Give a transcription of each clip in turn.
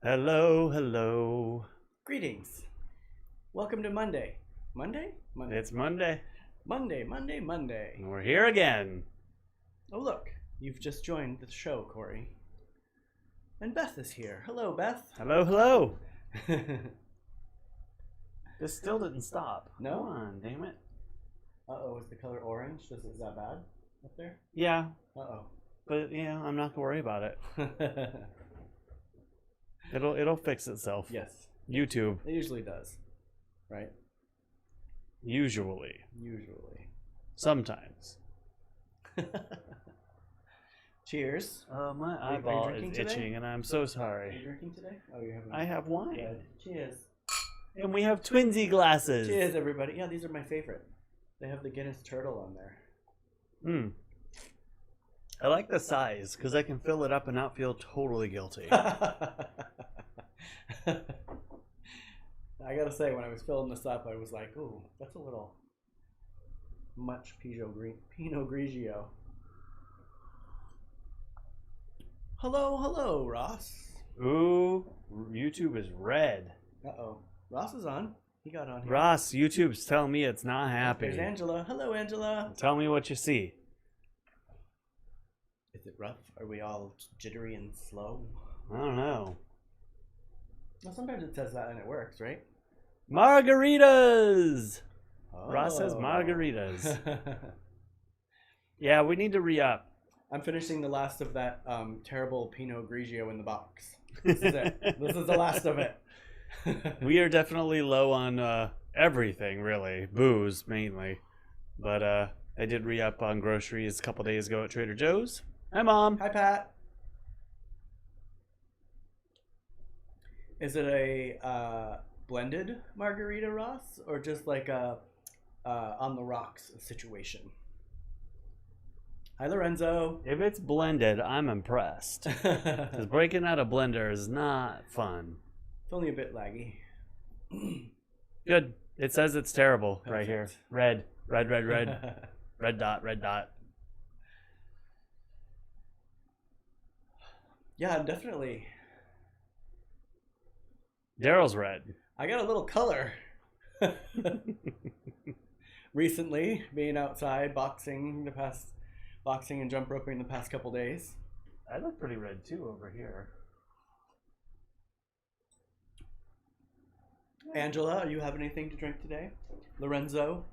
Hello, hello. Greetings. Welcome to Monday. Monday? Monday. It's Monday, Monday. and we're here again. Oh, look. You've just joined the show, Cory. And Beth is here. Hello, Beth. Hello, hello. This still didn't stop. No? Come on, damn it. Uh-oh, is the color orange? Is that bad up there? Yeah, Uh-oh. but yeah, I'm not gonna worry about it. It'll fix itself. Yes. YouTube. It usually does. Right? Usually. Sometimes. Cheers. My Are you eyeball drinking is today? itching, and I'm so Are sorry. you drinking today? Oh, you're having I have wine. red. Cheers. And we have twinsy glasses. Cheers, everybody. Yeah, these are my favorite. They have the Guinness turtle on there. I like the size because I can fill it up and not feel totally guilty. I gotta say, when I was filling this up, I was like, ooh, that's a little much Pinot Grigio. Hello, Ross. Ooh, YouTube is red. Uh-oh. Ross is on. He got on here. Ross, YouTube's telling me it's not happy. There's Angela. Hello, Angela. Tell me what you see. Is it rough? Are we all jittery and slow? I don't know. Well, sometimes it says that and it works, right? Margaritas! Oh. Ross says margaritas. Yeah, we need to re-up. I'm finishing the last of that terrible Pinot Grigio in the box. This is it. This is the last of it. We are definitely low on everything, really. Booze, mainly. But I did re-up on groceries a couple days ago at Trader Joe's. Hi, Mom. Hi, Pat. Is it a blended margarita, Ross? Or just like a on the rocks situation? Hi, Lorenzo. If it's blended, I'm impressed. Because breaking out a blender is not fun. It's only a bit laggy. Good. It says it's terrible right here. Perfect. Red. Red dot, red dot. Yeah, I'm definitely. Derrol's red. I got a little color. Recently, being outside boxing and jump roping the past couple days. I look pretty red too over here. Angela, are you having anything to drink today? Lorenzo?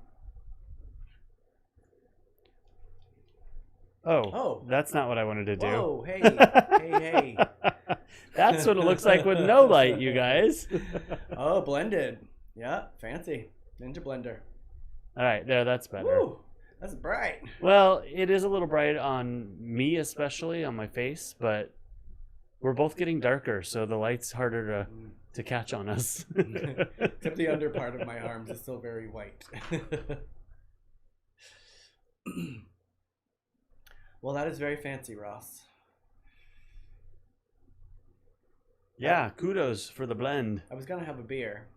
Oh, that's not what I wanted to do. Whoa, hey. That's what it looks like with no light, you guys. Oh, blended. Yeah, fancy. Ninja blender. All right, there, that's better. Woo, that's bright. Well, it is a little bright on me, especially on my face, but we're both getting darker, so the light's harder to catch on us. Except the under part of my arms is still very white. Well, that is very fancy, Ross. Yeah, kudos for the blend. I was going to have a beer.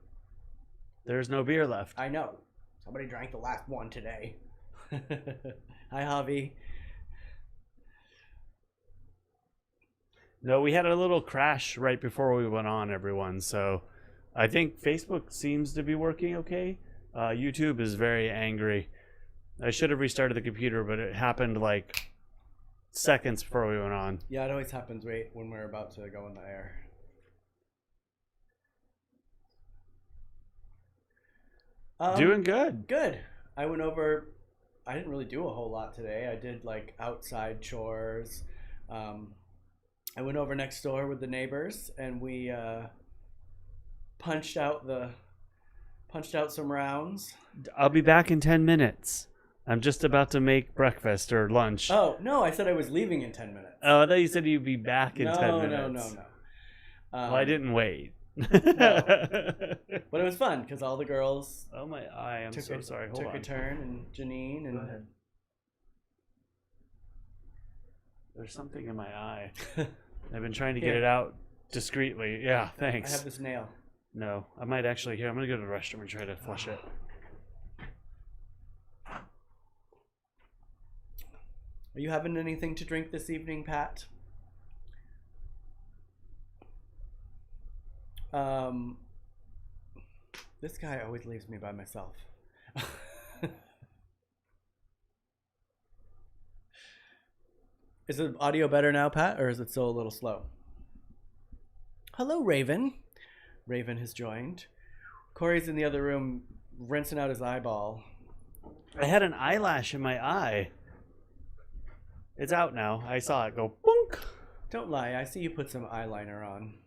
There's no beer left. I know. Somebody drank the last one today. Hi, Javi. No, we had a little crash right before we went on, everyone. So I think Facebook seems to be working okay. YouTube is very angry. I should have restarted the computer, but it happened like seconds before we went on. Yeah, it always happens right when we're about to go in the air. Doing good. Good. I went over. I didn't really do a whole lot today. I did like outside chores. I went over next door with the neighbors and we punched out some rounds. I'll be back in 10 minutes. I'm just about to make breakfast or lunch. Oh, no, I said I was leaving in 10 minutes. Oh, I thought you said you'd be back in 10 minutes. No. Well, I didn't wait. No. But it was fun because all the girls. Oh, my eye. I'm so sorry. Hold on. Took a turn, and Janine and. Go ahead. There's something in my eye. I've been trying to get it out discreetly. Yeah, thanks. I have this nail. No, I might actually. Here, I'm going to go to the restroom and try to flush it. Are you having anything to drink this evening, Pat? This guy always leaves me by myself. Is the audio better now, Pat, or is it still a little slow? Hello, Raven. Raven has joined. Cory's in the other room rinsing out his eyeball. I had an eyelash in my eye. It's out now. I saw it go boonk. Don't lie. I see you put some eyeliner on.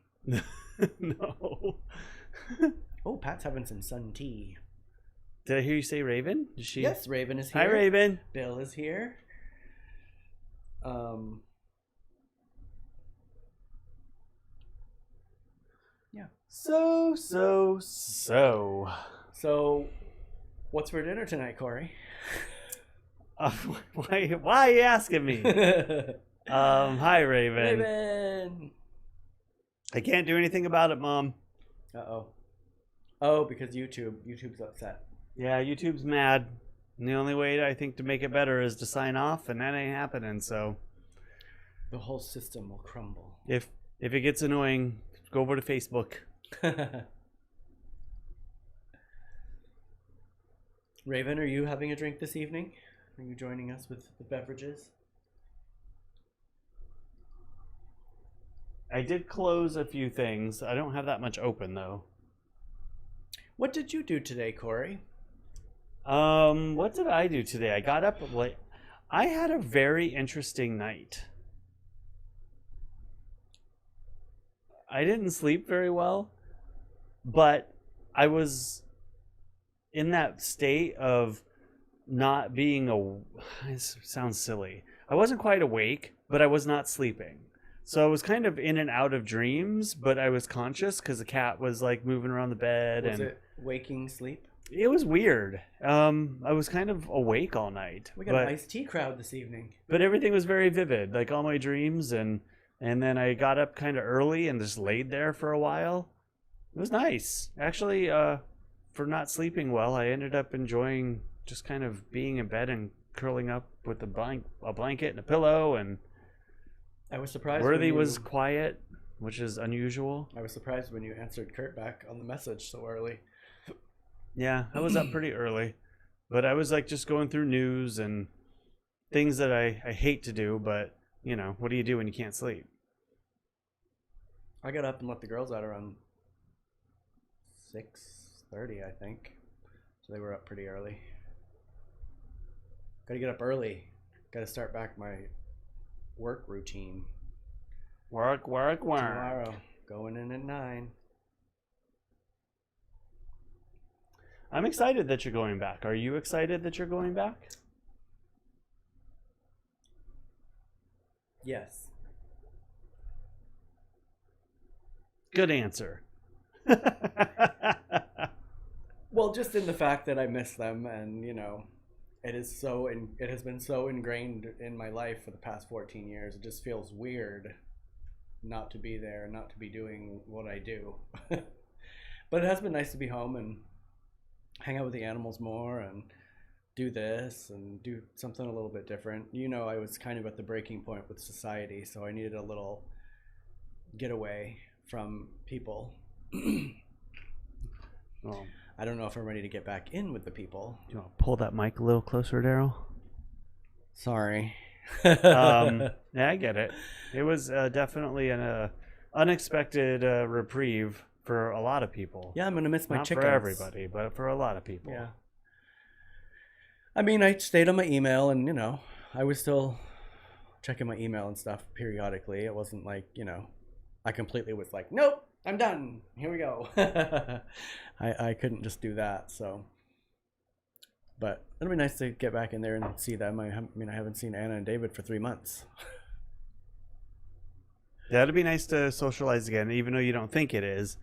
No. Oh, Pat's having some sun tea. Did I hear you say Raven? Did she? Yes, Raven is here. Hi, Raven. Bill is here. Yeah. So, what's for dinner tonight, Cory? why are you asking me? Hi, Raven. Raven. I can't do anything about it, Mom. Uh-oh. Oh, because YouTube's upset. Yeah, YouTube's mad. And the only way I think to make it better is to sign off, and that ain't happening. So the whole system will crumble. If it gets annoying, go over to Facebook. Raven, are you having a drink this evening? Are you joining us with the beverages? I did close a few things. I don't have that much open though. What did you do today, Cory? What did I do today? I got up late. I had a very interesting night. I didn't sleep very well, but I was in that state of not being it sounds silly. I wasn't quite awake, but I was not sleeping. So I was kind of in and out of dreams, but I was conscious because the cat was like moving around the bed. Was it waking sleep? It was weird. I was kind of awake all night. We got an iced tea crowd this evening. But everything was very vivid, like all my dreams, and then I got up kind of early and just laid there for a while. It was nice. Actually, for not sleeping well, I ended up enjoying just kind of being in bed and curling up with a blanket and a pillow, and I was surprised. Worthy was quiet, which is unusual. I was surprised when you answered Kurt back on the message so early. Yeah, I was up pretty early, but I was like just going through news and things that I hate to do, but you know, what do you do when you can't sleep? I got up and let the girls out around 6:30, I think. So they were up pretty early. Got to get up early. Got to start back my work routine. Work. Tomorrow, going in at 9. I'm excited that you're going back. Are you excited that you're going back? Yes. Good answer. Well, just in the fact that I miss them, and you know, it has been so ingrained in my life for the past 14 years. It just feels weird not to be there, not to be doing what I do. But it has been nice to be home and hang out with the animals more and do this and do something a little bit different. You know, I was kind of at the breaking point with society, so I needed a little getaway from people. Oh. I don't know if I'm ready to get back in with the people. Do you want to pull that mic a little closer, Derrol? Sorry. Yeah, I get it. It was definitely an unexpected reprieve for a lot of people. Yeah, I'm going to miss my Not chickens. for everybody, but for a lot of people. Yeah. I mean, I stayed on my email and, you know, I was still checking my email and stuff periodically. It wasn't like, you know, I completely was like, nope, I'm done. Here we go. I couldn't just do that, so. But it'll be nice to get back in there and see them. I haven't seen Anna and David for 3 months. Yeah, it'll be nice to socialize again, even though you don't think it is.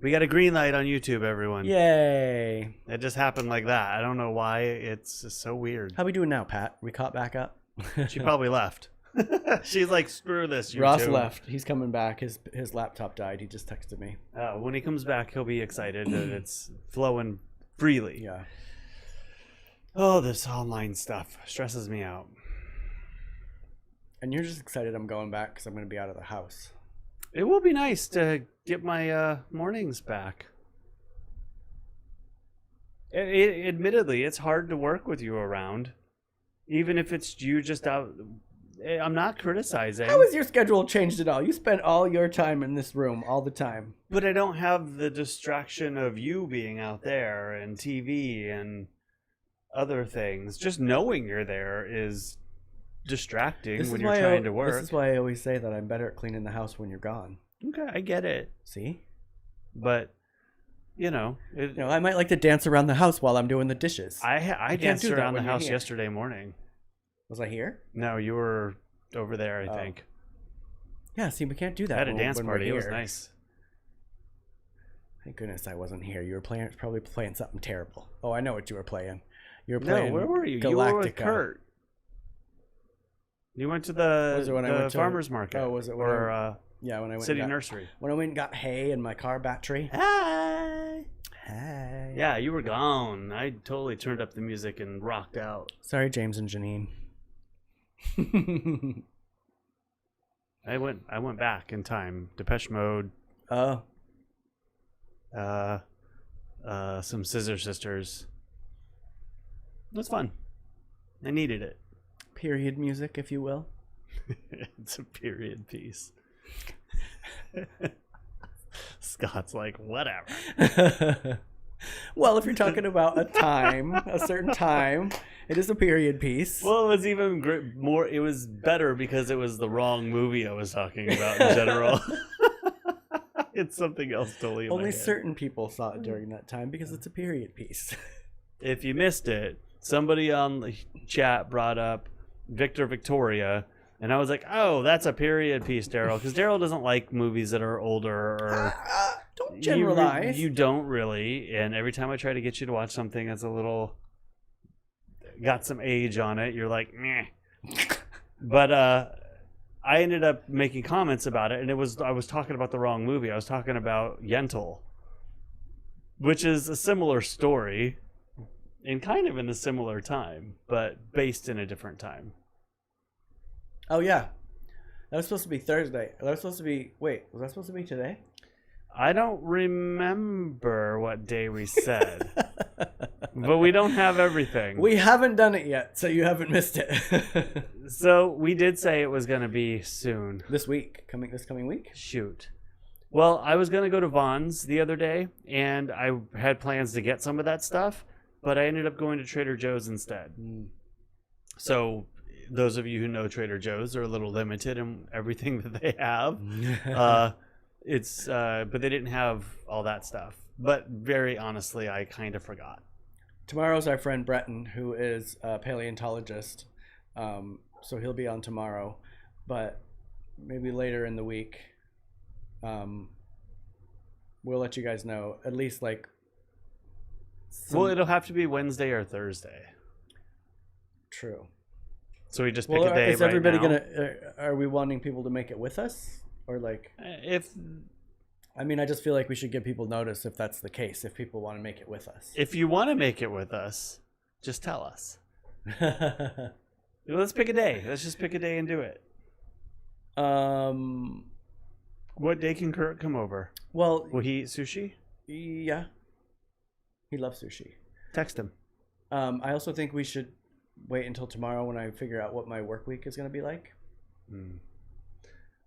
We got a green light on YouTube, everyone. Yay. It just happened like that. I don't know why. It's just so weird. How we doing now, Pat? We caught back up? She probably left. She's like, screw this, YouTube. Ross left. He's coming back. His laptop died. He just texted me. When he comes back, he'll be excited that it's flowing freely. Yeah. Oh, this online stuff stresses me out. And you're just excited I'm going back because I'm going to be out of the house. It will be nice to get my mornings back. Admittedly, it's hard to work with you around, even if it's you just out. I'm not criticizing. How has your schedule changed at all? You spend all your time in this room all the time. But I don't have the distraction of you being out there and TV and other things. Just knowing you're there is distracting when you're trying to work. This is why I always say that I'm better at cleaning the house when you're gone. Okay, I get it. See? But, I might like to dance around the house while I'm doing the dishes. I danced around the house yesterday morning. Was I here? No, you were over there, I think. Yeah, see, we can't do that. I had a dance party. It was nice. Thank goodness I wasn't here. You were probably playing something terrible. Oh, I know what you were playing. You were playing. No, where were you? Galactica. You were with Kurt. You went to the farmer's market. Oh, was it? Or yeah, when I went City Nursery. When I went and got hay in my car battery. Hi. Hey. Yeah, you were gone. I totally turned up the music and rocked out. Sorry, James and Janine. I went back in time. Depeche Mode. Oh. Some Scissor Sisters. It was fun. I needed it. Period music, if you will. It's a period piece. Scott's like, whatever. Well, if you're talking about a certain time, it is a period piece. Well, it was even more. It was better because it was the wrong movie I was talking about in general. It's something else totally. Only certain people saw it during that time because it's a period piece. If you missed it, somebody on the chat brought up Victor Victoria, and I was like, "Oh, that's a period piece, Derrol," because Derrol doesn't like movies that are older or. Don't generalize. You don't really, and every time I try to get you to watch something that's a little got some age on it, you're like, meh. But I ended up making comments about it, and I was talking about the wrong movie. I was talking about Yentl, which is a similar story, and kind of in a similar time, but based in a different time. Oh yeah, that was supposed to be Thursday. That was supposed to be. Wait, was that supposed to be today? I don't remember what day we said, but we don't have everything. We haven't done it yet, so you haven't missed it. So we did say it was going to be soon. This coming week? Shoot. Well, I was going to go to Vaughn's the other day, and I had plans to get some of that stuff, but I ended up going to Trader Joe's instead. So those of you who know Trader Joe's are a little limited in everything that they have. But they didn't have all that stuff. But very honestly, I kind of forgot. Tomorrow's our friend Breton, who is a paleontologist. So he'll be on tomorrow. But maybe later in the week, we'll let you guys know. At least well, it'll have to be Wednesday or Thursday. True. So we just pick a day. Is everybody gonna? Are we wanting people to make it with us? Or I just feel like we should give people notice if that's the case, if people want to make it with us. If you want to make it with us, just tell us. Let's pick a day. Let's just pick a day and do it. What day can Kurt come over? Well, will he eat sushi? Yeah. He loves sushi. Text him. I also think we should wait until tomorrow when I figure out what my work week is going to be like.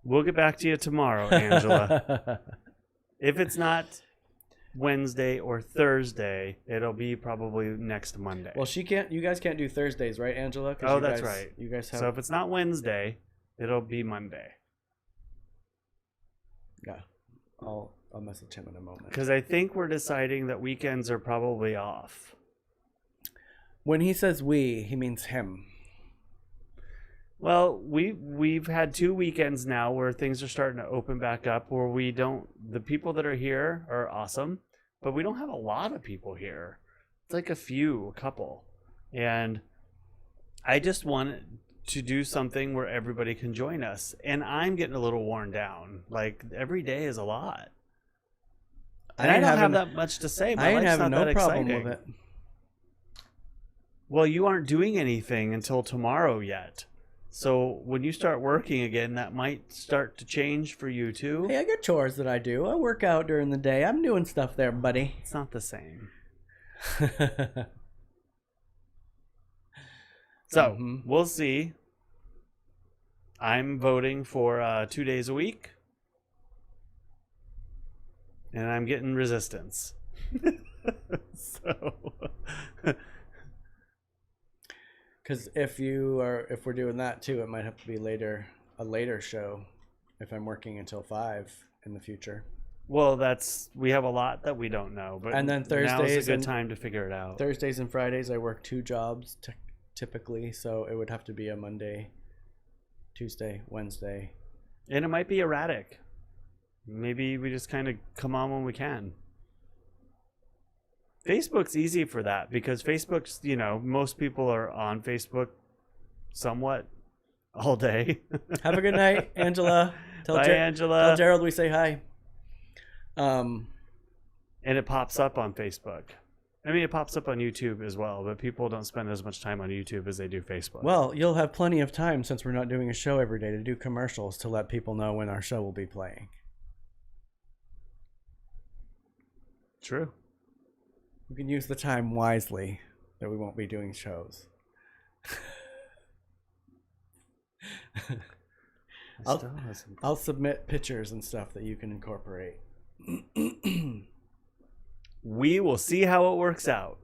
We'll get back to you tomorrow, Angela. If it's not Wednesday or Thursday, it'll be probably next Monday. Well, you guys can't do Thursdays, right, Angela? Oh, that's right. You guys have. So if it's not Wednesday, it'll be Monday. Yeah. I'll message him in a moment. Because I think we're deciding that weekends are probably off. When he says we, he means him. Well, we've had 2 weekends now where things are starting to open back up where the people that are here are awesome, but we don't have a lot of people here. It's like a couple. And I just want to do something where everybody can join us. And I'm getting a little worn down. Like every day is a lot. And I don't have that much to say. I ain't having no problem with it. Well, you aren't doing anything until tomorrow yet. So when you start working again, that might start to change for you too. Hey, I got chores that I do. I work out during the day. I'm doing stuff there, buddy. It's not the same. So we'll see. I'm voting for 2 days a week. And I'm getting resistance. So because if we're doing that too, it might have to be a later show if I'm working until 5 in the future. Well, we have a lot that we don't know, but and then Thursdays now's a good time to figure it out. Thursdays and Fridays I work 2 jobs typically, so it would have to be a Monday, Tuesday, Wednesday. And it might be erratic. Maybe we just kind of come on when we can. Facebook's easy for that because Facebook's, most people are on Facebook somewhat all day. Have a good night, Angela. Bye, Angela. Tell Derrol we say hi. And it pops up on Facebook. I mean, it pops up on YouTube as well, but people don't spend as much time on YouTube as they do Facebook. Well, you'll have plenty of time since we're not doing a show every day to do commercials to let people know when our show will be playing. True. We can use the time wisely that we won't be doing shows. I'll submit pictures and stuff that you can incorporate. We will see how it works out.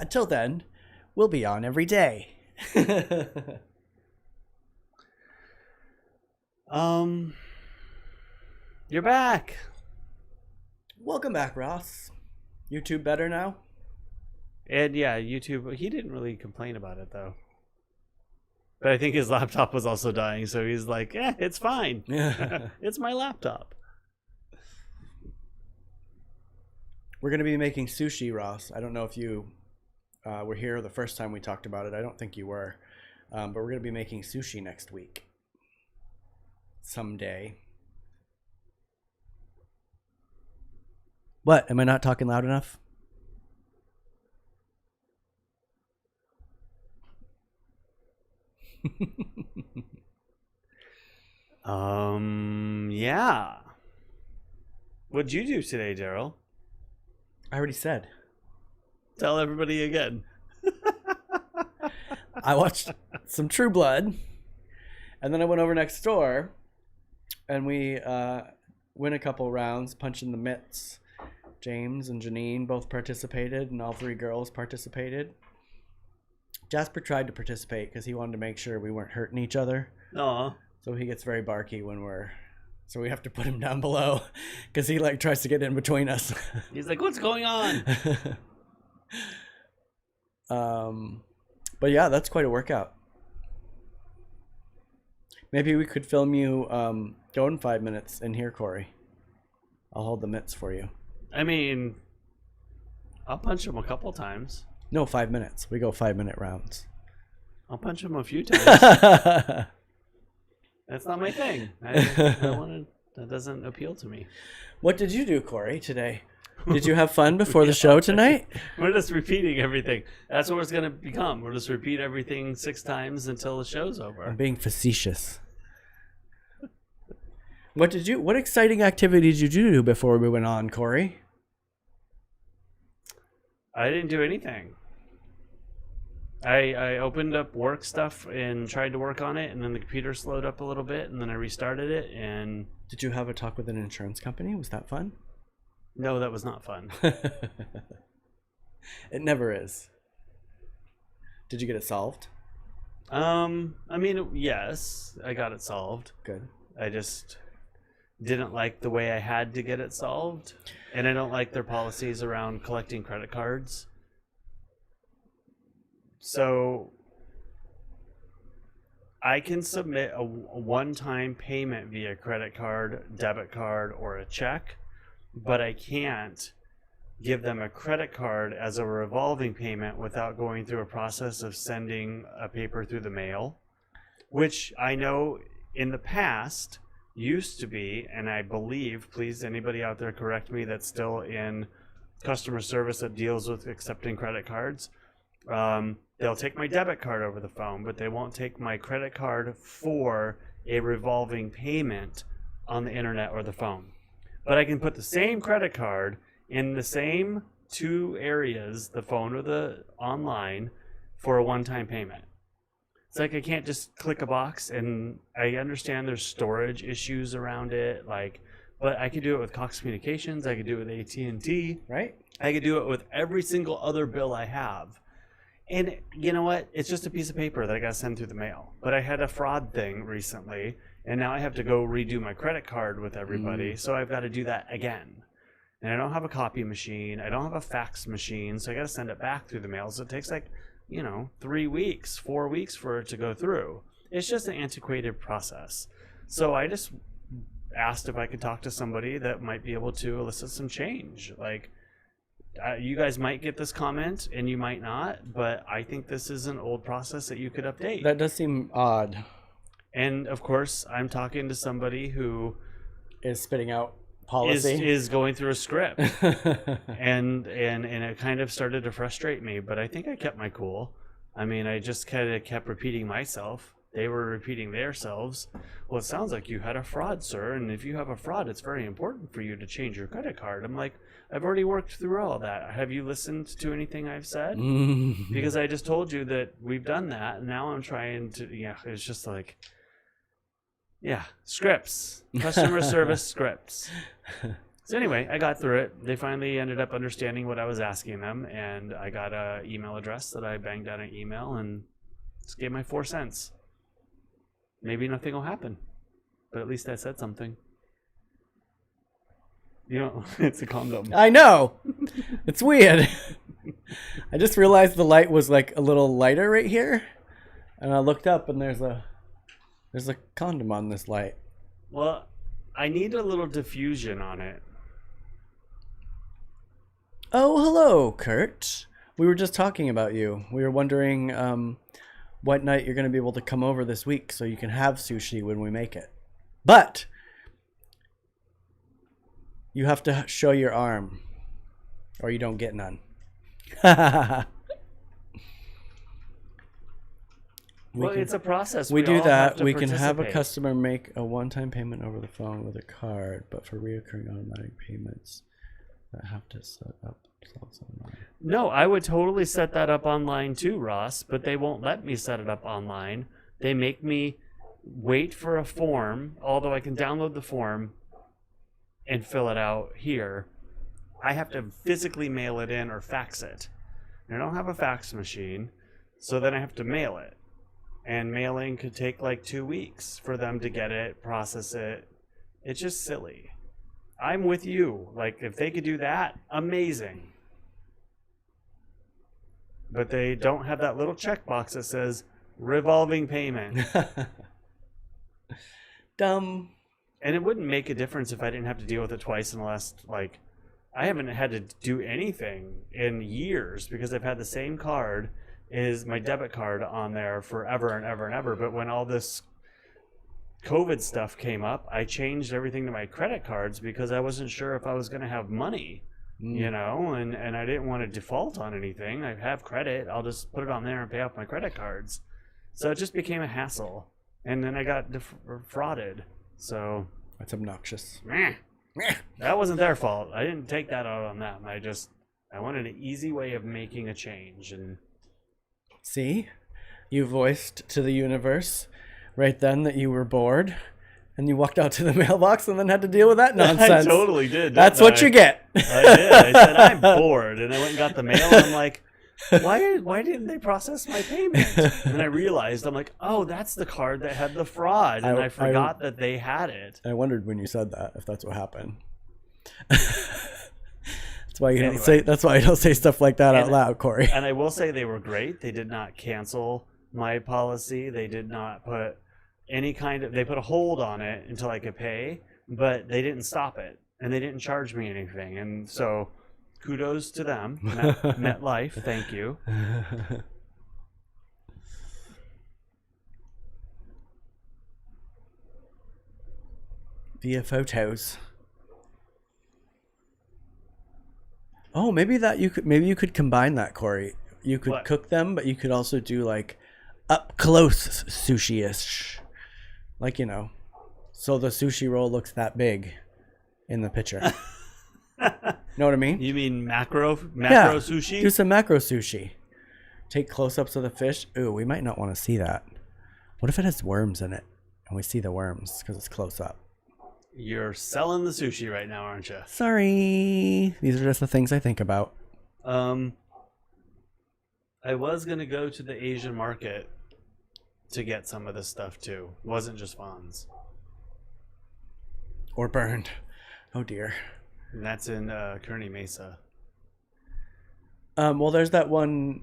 Until then, we'll be on every day. You're back. Welcome back, Ross. YouTube better now? And yeah, YouTube, he didn't really complain about it though. But I think his laptop was also dying, so he's like, it's fine. It's my laptop. We're going to be making sushi, Ross. I don't know if you were here the first time we talked about it. I don't think you were. But we're going to be making sushi next week. Someday. What? Am I not talking loud enough? Yeah. What'd you do today, Derrol? I already said. Tell everybody again. I watched some True Blood, and then I went over next door, and we went a couple rounds, punching the mitts. James and Janine both participated, and all 3 girls participated. Jasper tried to participate because he wanted to make sure we weren't hurting each other. Aw. So he gets very barky when so we have to put him down below because he tries to get in between us. He's like, what's going on? But yeah, that's quite a workout. Maybe we could film you going 5 minutes in here, Cory. I'll hold the mitts for you. I mean, I'll punch him a couple times. No, 5 minutes. We go 5-minute rounds. I'll punch him a few times. That's not my thing. That doesn't appeal to me. What did you do, Cory, today? Did you have fun before the show tonight? We're just repeating everything. That's what it's going to become. We'll just repeat everything 6 times until the show's over. I'm being facetious. What exciting activity did you do before we went on, Cory? I didn't do anything. I opened up work stuff and tried to work on it, and then the computer slowed up a little bit, and then I restarted it. And did you have a talk with an insurance company? Was that fun? No, that was not fun. It never is. Did you get it solved? I mean, yes, I got it solved. Good. I just didn't like the way I had to get it solved, and I don't like their policies around collecting credit cards. So I can submit a one-time payment via credit card, debit card, or a check, but I can't give them a credit card as a revolving payment without going through a process of sending a paper through the mail, which I know in the past used to be, and I believe, please anybody out there correct me that's still in customer service that deals with accepting credit cards, they'll take my debit card over the phone, but they won't take my credit card for a revolving payment on the internet or the phone. But I can put the same credit card in the same two areas, the phone or the online, for a one-time payment. It's like I can't just click a box, and I understand there's storage issues around it, like, but I could do it with Cox Communications, I could do it with AT&T, Right? I could do it with every single other bill I have. And you know what? It's just a piece of paper that I got to send through the mail. But I had a fraud thing recently, and now I have to go redo my credit card with everybody, so I've got to do that again. And I don't have a copy machine, I don't have a fax machine, so I got to send it back through the mail. So it takes 3 weeks, 4 weeks for it to go through. It's just an antiquated process. So I just asked if I could talk to somebody that might be able to elicit some change. Like, you guys might get this comment and you might not, but I think this is an old process that you could update. That does seem odd. And of course, I'm talking to somebody who is spitting out policy, is going through a script. and it kind of started to frustrate me, but I think I kept my cool. I mean, I just kind of kept repeating myself. They were repeating themselves. Well, it sounds like you had a fraud, sir, and if you have a fraud, it's very important for you to change your credit card. I'm like, I've already worked through all that. Have you listened to anything I've said? Because I just told you that we've done that, and now I'm trying to, it's just like, scripts, customer service scripts. So anyway, I got through it. They finally ended up understanding what I was asking them, and I got an email address that I banged out an email and just gave my 4 cents. Maybe nothing will happen, but at least I said something. It's a condom. I know. It's weird. I just realized the light was like a little lighter right here, and I looked up and there's a condom on this light. Well, I need a little diffusion on it. Oh, hello, Kurt. We were just talking about you. We were wondering what night you're going to be able to come over this week so you can have sushi when we make it. But you have to show your arm or you don't get none. It's a process. We do that. We can have a participate. customer make a one-time payment over the phone with a card, but for reoccurring automatic payments that have to set up themselves online. No, I would totally set that up online too, Ross, but they won't let me set it up online. They make me wait for a form, although I can download the form and fill it out here. I have to physically mail it in or fax it. And I don't have a fax machine, so then I have to mail it. And mailing could take like 2 weeks for them to get it, process it. It's just silly. I'm with you. Like, if they could do that, amazing. But they don't have that little checkbox that says revolving payment. Dumb. And it wouldn't make a difference if I didn't have to deal with it twice in the last, I haven't had to do anything in years because I've had the same card as my debit card on there forever and ever and ever. But when all this COVID stuff came up, I changed everything to my credit cards because I wasn't sure if I was going to have money, and I didn't want to default on anything. I have credit. I'll just put it on there and pay off my credit cards. So it just became a hassle. And then I got defrauded. So That's obnoxious. that wasn't their fault. I didn't take that out on them. I wanted an easy way of making a change. And See? You voiced to the universe right then that you were bored, and you walked out to the mailbox and then had to deal with that nonsense. I totally did. That's what you get. I did. I said, I'm bored. And I went and got the mail, and I'm like, why didn't they process my payment? And I realized, I'm like, oh, that's the card that had the fraud. And I forgot that they had it. I wondered when you said that, if that's what happened. That's why you don't say stuff like that out loud, Cory. And I will say they were great. They did not cancel my policy. They did not put they put a hold on it until I could pay, but they didn't stop it and they didn't charge me anything. And so kudos to them. MetLife, thank you. Via photos. Oh, maybe you could combine that, Cory. you could What? cook them, but you could also do like up close sushi-ish. Like, so the sushi roll looks that big in the picture. Know what I mean? You mean macro Yeah, sushi? do some macro sushi. Take close-ups of the fish. Ooh, we might not want to see that. What if it has worms in it and we see the worms because it's close up? You're selling the sushi right now, aren't you? Sorry. These are just the things I think about. I was gonna go to the Asian market to get some of this stuff too. It wasn't just Fonz. Or burned. Oh dear. And that's in Kearney Mesa. Well, there's that one.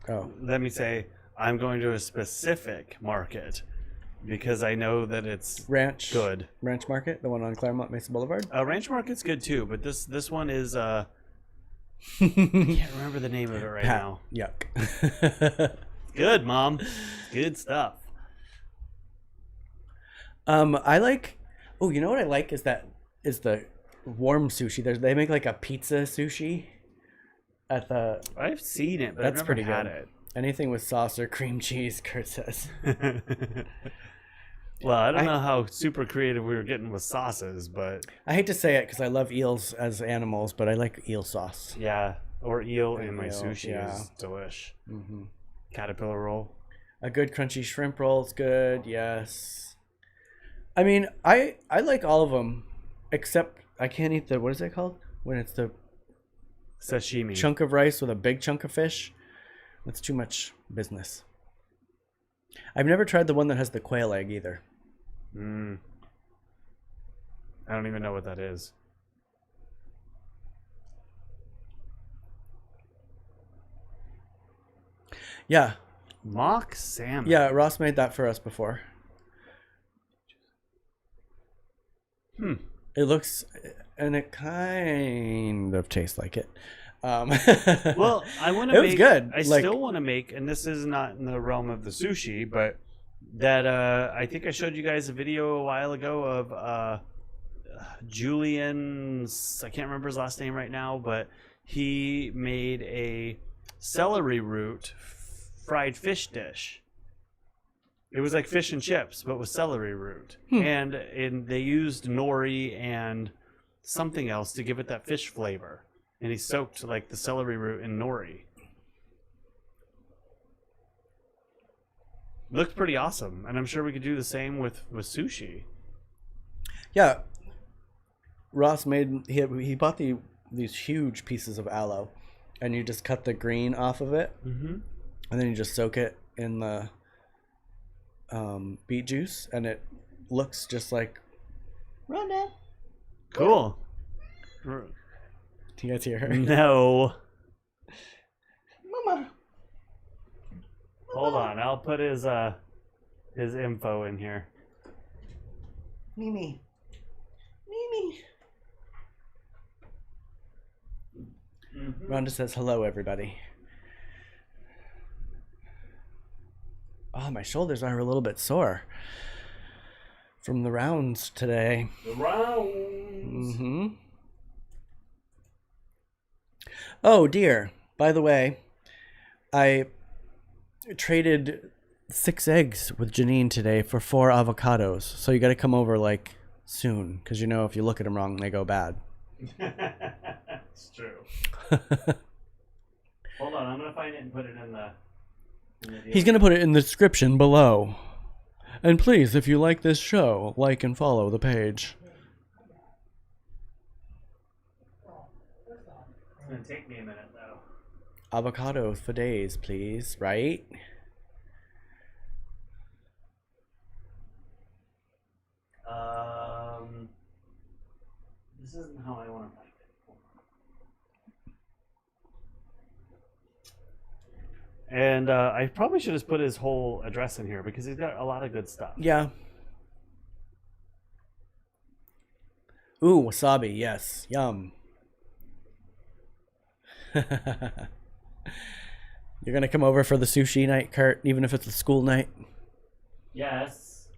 Oh. Let me say, I'm going to a specific market because I know that it's Ranch. good. Ranch Market, the one on Claremont Mesa Boulevard. Ranch Market's good too, but this one is I can't remember the name of it right now. Yuck. Good, Mom. Good stuff. I like. Oh, you know what I like is the warm sushi. They make like a pizza sushi at the. I've seen it, but That's I've never pretty had good. it. Anything with sauce or cream cheese, Kurt says. Well, I don't know how super creative we were getting with sauces, but I hate to say it because I love eels as animals, but I like eel sauce. yeah, or eel in my Eel, sushi yeah. is delish. Mm-hmm. Caterpillar roll. A good crunchy shrimp roll is good. Yes. I mean, I like all of them, except I can't eat the, what is it called? When it's the Sashimi. chunk of rice with a big chunk of fish. That's too much business. I've never tried the one that has the quail egg either. I don't even know what that is. Yeah. Mock salmon. Yeah, Ross made that for us before. It looks, and it kind of tastes like it. Well, I want to It make. was good. I Like- still want to make, and this is not in the realm of the sushi, but that I think I showed you guys a video a while ago of Julian's. I can't remember his last name right now, but he made a celery root fried fish dish. It was like fish and chips, but with celery root, and they used nori and something else to give it that fish flavor. And he soaked like the celery root in nori. Looked pretty awesome, and I'm sure we could do the same with sushi. Yeah. Ross he bought these huge pieces of aloe, and you just cut the green off of it, and then you just soak it in the beet juice, and it looks just like Rhonda. Cool. Do you guys hear her? No. Mama. Hold on, I'll put his info in here. Mimi. Rhonda says hello, everybody. Oh, my shoulders are a little bit sore from the rounds today. The rounds. Oh dear. By the way, I traded 6 eggs with Janine today for 4 avocados. So you got to come over like soon, because if you look at them wrong, they go bad. It's true. Hold on, I'm gonna find it and put it in the He's going to put it in the description below. And please, if you like this show, like and follow the page. It's gonna take me a minute though. Avocados for days, please, right? This isn't how I want to find it. And I probably should have put his whole address in here because he's got a lot of good stuff. Yeah. Ooh, wasabi, yes. Yum. You're going to come over for the sushi night, Kurt, even if it's a school night? Yes.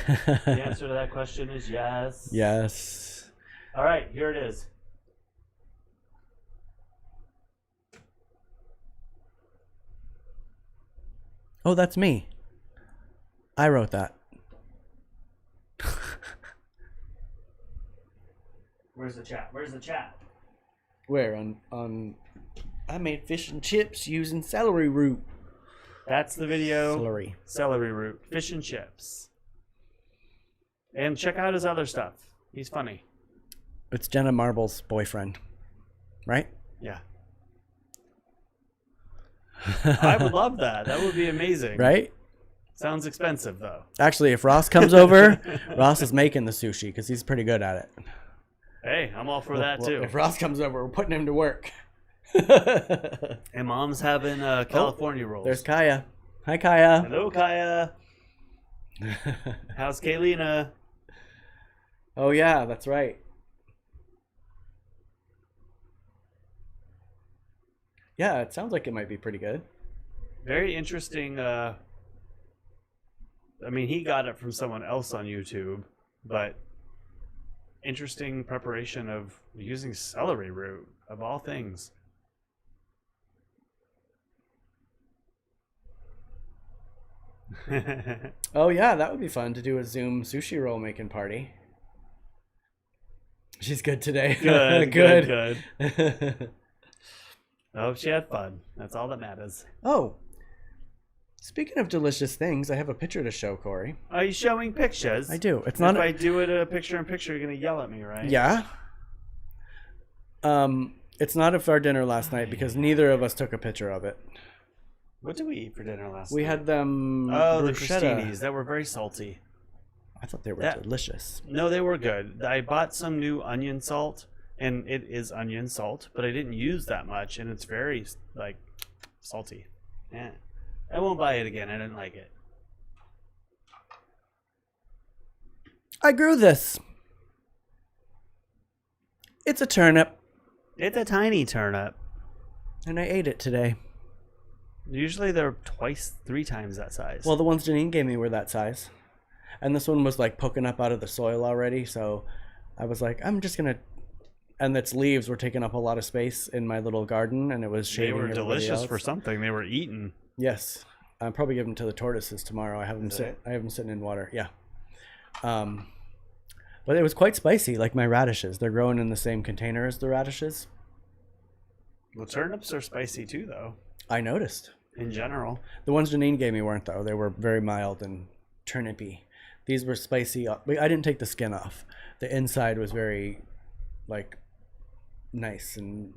The answer to that question is yes. Yes. All right, here it is. Oh, that's me. I wrote that. Where's the chat? Where's the chat? Where? On I made fish and chips using celery root. That's the video. Celery. Celery root. Fish and chips. And check out his other stuff. He's funny. It's Jenna Marble's boyfriend. Right? Yeah. I would love that. That would be amazing. Right? Sounds expensive, though. Actually, if Ross comes over, Ross is making the sushi because he's pretty good at it. Hey, I'm all for that, too. If Ross comes over, we're putting him to work. And Mom's having California rolls. There's Kaya. Hi, Kaya. Hello, Kaya. How's Kaylina? Oh, yeah, that's right. Yeah, it sounds like it might be pretty good. Very interesting. I mean, he got it from someone else on YouTube, but interesting preparation of using celery root, of all things. Oh, yeah, that would be fun to do a Zoom sushi roll making party. She's good today. Good, good. good. I hope she had fun. That's all that matters. Oh, speaking of delicious things, I have a picture to show, Cory. Are you showing pictures? I do. It's If not. I do it a picture-in-picture, you're going to yell at me, right? Yeah. It's not of our dinner last night because neither of us took a picture of it. What did we eat for dinner last night? We had them. Oh, the bruschetta. crostinis. That were very salty. I thought they were That- delicious. No, they were good. I bought some new onion salt, and it is onion salt, but I didn't use that much, and it's very, like, salty. Yeah. I won't buy it again. I didn't like it. I grew this. It's a turnip, It's a tiny turnip. and I ate it today. Usually they're twice, 3 times that size. Well, the ones Janine gave me were that size. And this one was like poking up out of the soil already. So I was like, I'm just going to. And its leaves were taking up a lot of space in my little garden. And it was they shading were everybody delicious else. for something. They were eaten. Yes. I'll probably give them to the tortoises tomorrow. I have them Is it? I have them sitting in water. Yeah. But it was quite spicy, like my radishes. They're growing in the same container as the radishes. Well, turnips are spicy too, though, I noticed. in general. The ones Janine gave me weren't, though. They were very mild and turnipy. These were spicy. I didn't take the skin off. The inside was very, like, nice and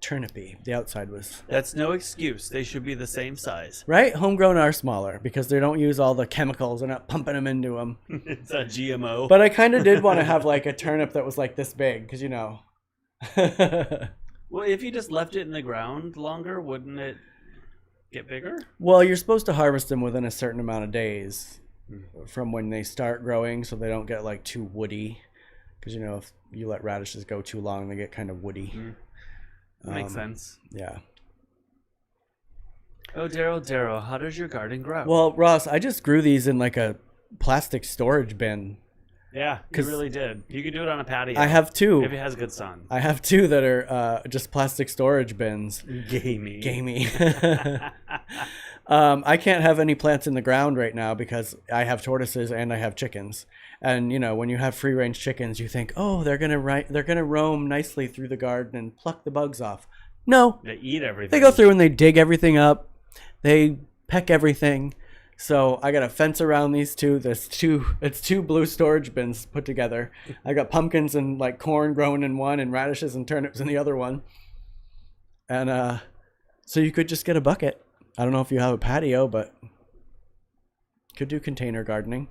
turnipy. The outside was... That's no excuse. They should be the same size. Right? Homegrown are smaller because they don't use all the chemicals. They're not pumping them into them. It's a GMO. But I kind of did want to have, like, a turnip that was, like, this big because, you know... Well, if you just left it in the ground longer, wouldn't it get bigger? Well, you're supposed to harvest them within a certain amount of days from when they start growing so they don't get, like, too woody. Because, you know, if you let radishes go too long, they get kind of woody. Makes sense. Yeah. Oh, Derrol, how does your garden grow? Well, Ross, I just grew these in, like, a plastic storage bin. yeah, you really did. You could do it on a patio. I have two. If it has good sun. I have two that are just plastic storage bins. Gamey. Gamey. I can't have any plants in the ground right now because I have tortoises and I have chickens. And, you know, when you have free range chickens, you think, oh, they're gonna roam nicely through the garden and pluck the bugs off. No, They eat everything. they go through and they dig everything up. They peck everything. So I got a fence around these two. It's two blue storage bins put together. I got pumpkins and like corn growing in one and radishes and turnips in the other one. And so you could just get a bucket. I don't know if you have a patio, but could do container gardening.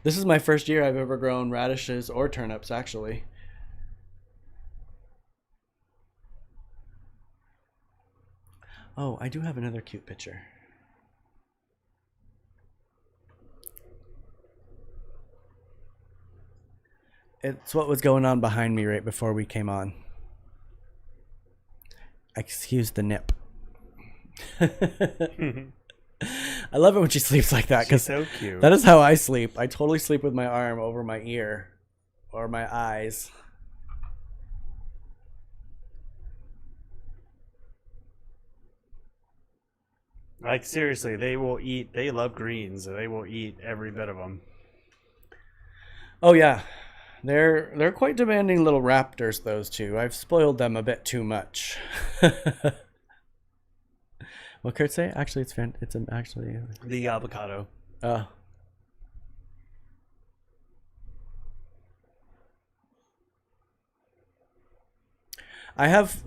This is my first year I've ever grown radishes or turnips, actually. Oh, I do have another cute picture. It's what was going on behind me right before we came on. Excuse the nip. I love it when she sleeps like that She's because so cute. that is how I sleep. I totally sleep with my arm over my ear or my eyes. Like seriously, they will eat. They love greens. They will eat every bit of them. Oh yeah, they're quite demanding little raptors. Those two. I've spoiled them a bit too much. What Kurt say? Actually, it's actually the avocado. I have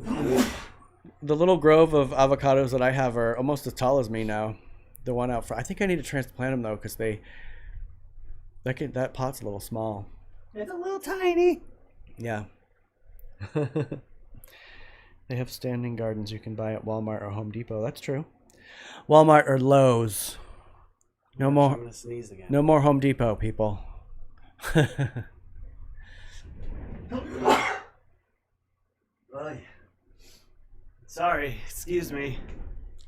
the little grove of avocados that I have are almost as tall as me now. The one out front. I think I need to transplant them though, because that pot's a little small. It's a little tiny. Yeah. They have standing gardens you can buy at Walmart or Home Depot. That's true. Walmart or Lowe's. No more. I'm gonna sneeze again. No more Home Depot, people. Sorry, excuse me.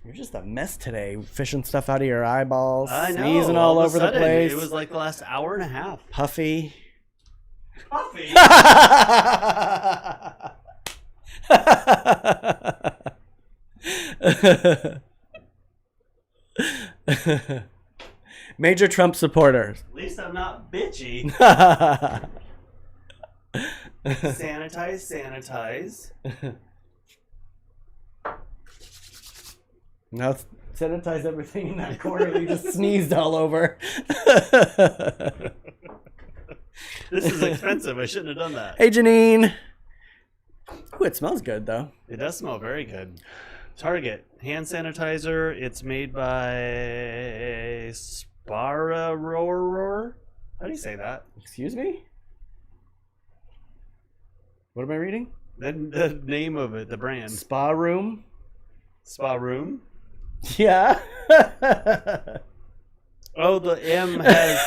You're just a mess today. Fishing stuff out of your eyeballs. I know. Sneezing all over the place. It was like the last hour and a half. Puffy. Puffy? Major Trump supporters. At least I'm not bitchy. Sanitize. Now sanitize everything in that corner that you just sneezed all over. This is expensive. I shouldn't have done that. Hey, Janine. Ooh, it smells good, though. It does smell very good. Target. Hand sanitizer. It's made by Sparrow. How do you say that? Excuse me? What am I reading? The name of it, the brand. Spa Room? Spa Room? Yeah. Oh, the M has...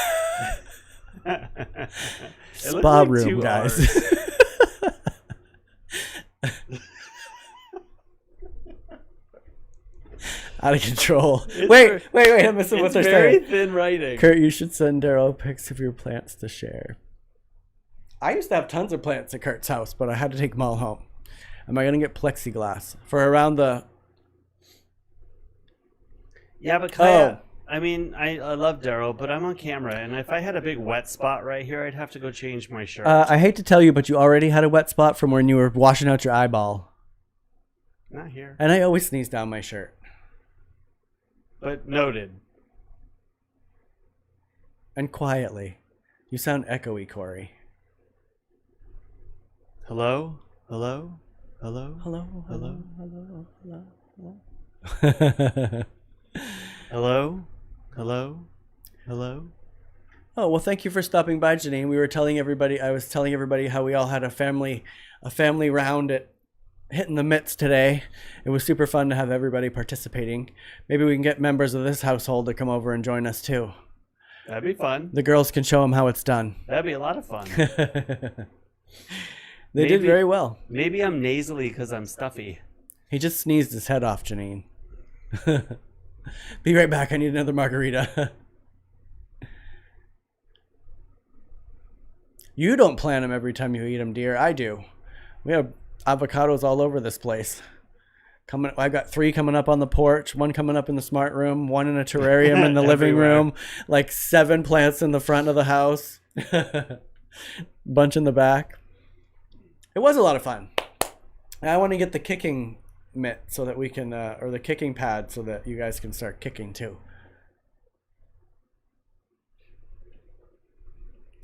Spa like Room, guys. Out of control. Wait. I'm missing what they're saying. It's very thin writing. Kurt, you should send Derrol pics of your plants to share. I used to have tons of plants at Kurt's house, but I had to take them all home. Am I going to get plexiglass for around the... Yeah, but Kaya, I mean, I love Derrol, but I'm on camera, and if I had a big wet spot right here, I'd have to go change my shirt. I hate to tell you, but you already had a wet spot from when you were washing out your eyeball. Not here. And I always sneeze down my shirt. But noted. And quietly. You sound echoey, Cory. Hello? Hello? Hello? Hello? Hello? Hello? Hello? Hello? Hello? Hello? Oh, well, thank you for stopping by, Janine. I was telling everybody how we all had a family round at Hitting the Mitts today. It was super fun to have everybody participating. Maybe we can get members of this household to come over and join us too. That'd be fun. The girls can show them how it's done. That'd be a lot of fun. They did very well. Maybe I'm nasally because I'm stuffy. He just sneezed his head off, Janine. Be right back. I need another margarita. You don't plant them every time you eat them, dear. I do. We have avocados all over this place. I got 3 coming up on the porch, 1 coming up in the smart room, 1 in a terrarium in the living room, like 7 plants in the front of the house, bunch in the back. It was a lot of fun. I want to get the kicking mitt so that we can, or the kicking pad so that you guys can start kicking too.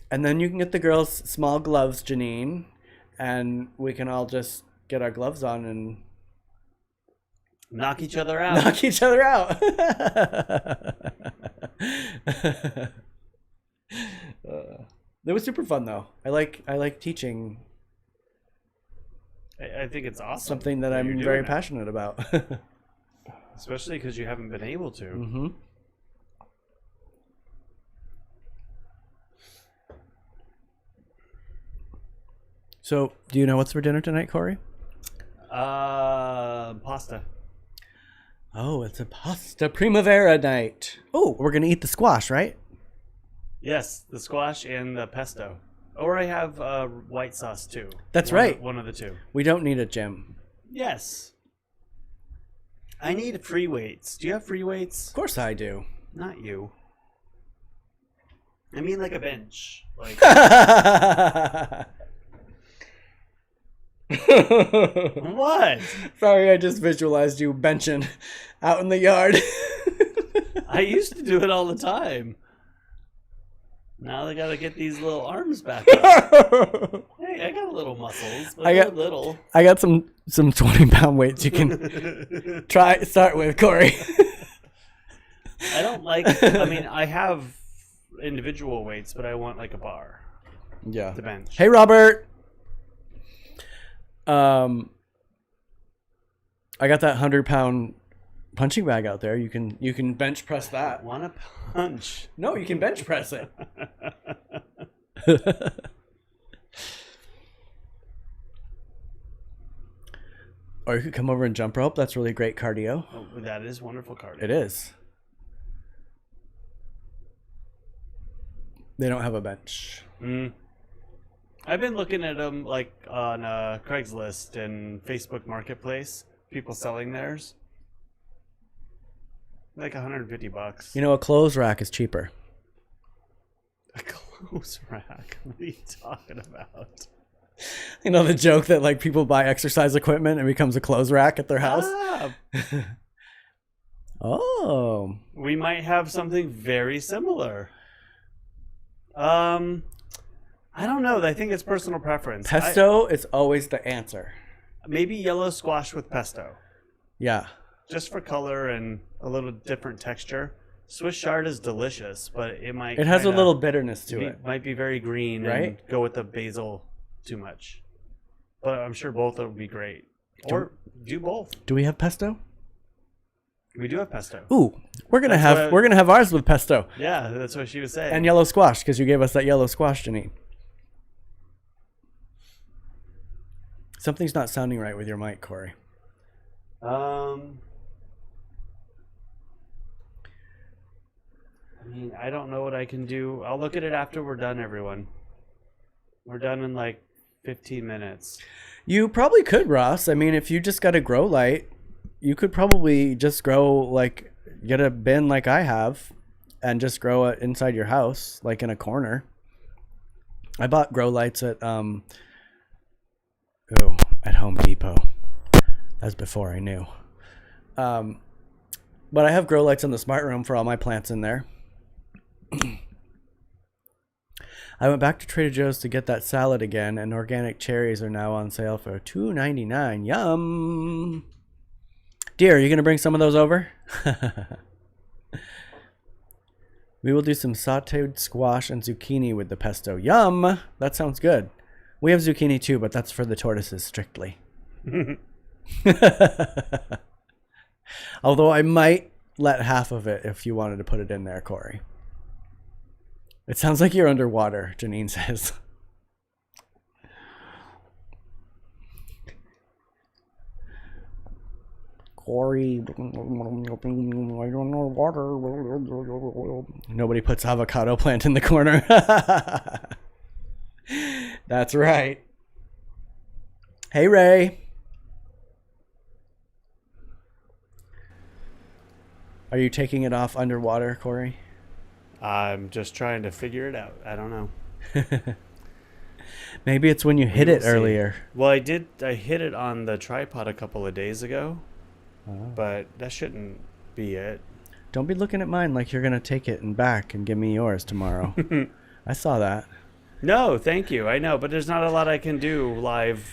And then you can get the girls small gloves, Janine, and we can all just get our gloves on and knock each other out. Knock each other out. It was super fun though. I like teaching. I think it's awesome. Something that I'm very passionate about. Especially because you haven't been able to. Mm-hmm. So, do you know what's for dinner tonight, Cory? Pasta. Oh, it's a pasta primavera night. Oh, we're going to eat the squash, right? Yes, the squash and the pesto. Or I have white sauce too. That's right. One of the two. We don't need a gym. Yes. I need free weights. Do you have free weights? Of course I do. Not you. I mean like a bench. Like what? Sorry, I just visualized you benching out in the yard. I used to do it all the time. Now they gotta get these little arms back up. Hey, I got little muscles, but they're little. I got some 20-pound weights you can start with, Cory. I don't like. I mean, I have individual weights, but I want like a bar. Yeah. The bench. Hey, Robert. I got that 100-pound punching bag out there. You can bench press that. Want to punch? No, you can bench press it. Or you could come over and jump rope. That's really great cardio. Oh, that is wonderful cardio. It is. They don't have a bench. I've been looking at them like on Craigslist and Facebook Marketplace. People selling theirs. Like $150. You know, a clothes rack is cheaper. A clothes rack? What are you talking about? You know the joke that like people buy exercise equipment and it becomes a clothes rack at their house? Ah, Oh. we might have something very similar. I don't know. I think it's personal preference. Pesto is always the answer. Maybe yellow squash with pesto. Yeah. Just for color and a little different texture. Swiss chard is delicious, but it has a little bitterness to it. Might be very green, right? And go with the basil too much. But I'm sure both will be great. Or do both. Do we have pesto? We do have pesto. Ooh, we're gonna have ours with pesto. Yeah, that's what she was saying. And yellow squash, because you gave us that yellow squash to eat. Something's not sounding right with your mic, Cory. I mean, I don't know what I can do. I'll look at it after we're done, everyone. We're done in like 15 minutes. You probably could, Ross. I mean, if you just got a grow light, you could probably just grow, like, get a bin like I have and just grow it inside your house, like in a corner. I bought grow lights at Home Depot. That's before I knew. But I have grow lights in the smart room for all my plants in there. I went back to Trader Joe's to get that salad again, and organic cherries are now on sale for $2.99. Yum! Dear, are you going to bring some of those over? We will do some sauteed squash and zucchini with the pesto. Yum! That sounds good. We have zucchini too, but that's for the tortoises strictly. Although I might let half of it if you wanted to put it in there, Cory. It sounds like you're underwater, Janine says. Cory, I don't know water. Nobody puts avocado plant in the corner. That's right. Hey, Ray. Are you taking it off underwater, Cory? I'm just trying to figure it out. I don't know. Maybe it's when you hit it earlier. Well, I hit it on the tripod a couple of days ago, but that shouldn't be it. Don't be looking at mine like you're going to take it and back and give me yours tomorrow. I saw that. No, thank you. I know, but there's not a lot I can do live.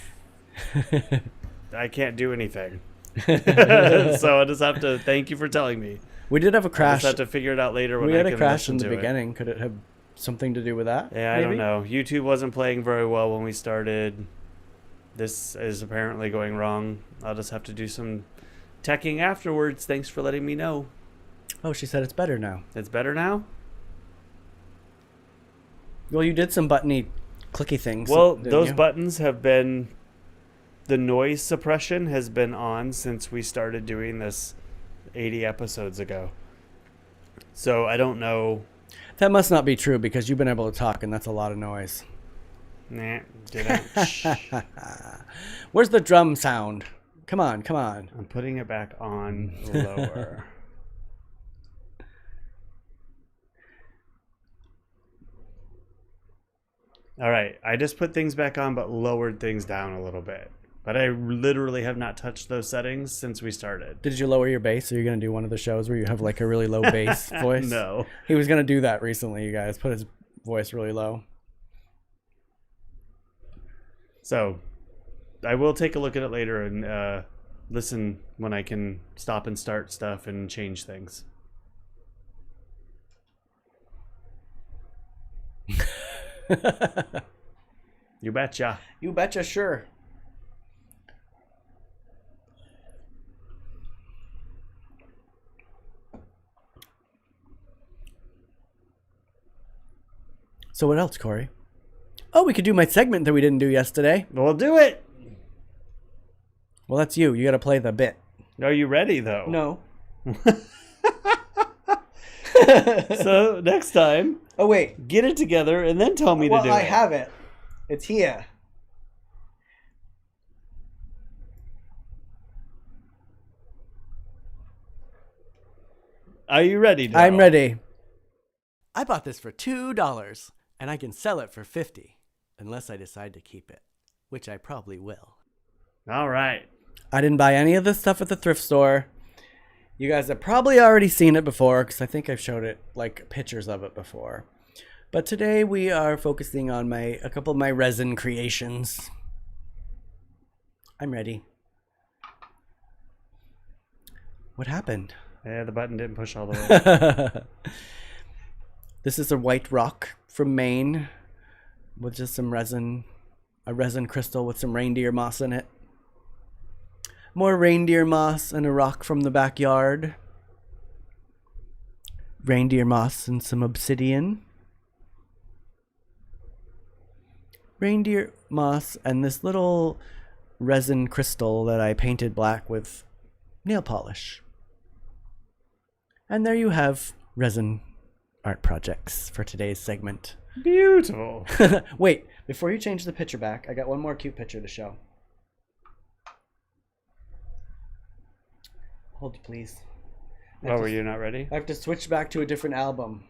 I can't do anything. So I just have to thank you for telling me. We did have a crash. I just have to figure it out later when we I had can a crash in the listen to beginning. Could it have something to do with that? Yeah, I don't know. YouTube wasn't playing very well when we started. This is apparently going wrong. I'll just have to do some teching afterwards. Thanks for letting me know. Oh, she said it's better now. It's better now? Well, you did some buttony, clicky things. Well, those buttons have been... The noise suppression has been on since we started doing this 80 episodes ago. So I don't know. That must not be true because you've been able to talk and that's a lot of noise. Nah, didn't. Where's the drum sound? Come on, come on. I'm putting it back on lower. All right, I just put things back on but lowered things down a little bit. But I literally have not touched those settings since we started. Did you lower your bass? Are you going to do one of the shows where you have like a really low bass voice? No. He was going to do that recently, you guys. Put his voice really low. So I will take a look at it later and listen when I can stop and start stuff and change things. You betcha. You betcha, sure. So what else, Cory? Oh, we could do my segment that we didn't do yesterday. We'll do it. Well, that's you. You got to play the bit. Are you ready, though? No. So next time, Oh, wait. get it together and then tell me to do I it. have it. It's here. Are you ready, Derrol? I'm ready. I bought this for $2, and I can sell it for $50, unless I decide to keep it, which I probably will. All right. I didn't buy any of this stuff at the thrift store. You guys have probably already seen it before, because I think I've showed it, like, pictures of it before. But today we are focusing on a couple of my resin creations. I'm ready. What happened? Yeah, the button didn't push all the way. This is a white rock from Maine with just some resin, a resin crystal with some reindeer moss in it. More reindeer moss and a rock from the backyard. Reindeer moss and some obsidian. Reindeer moss and this little resin crystal that I painted black with nail polish. And there you have resin art projects for today's segment. Beautiful. Wait, before you change the picture back, I got one more cute picture to show. Hold, please. Oh, were you not ready? I have to switch back to a different album.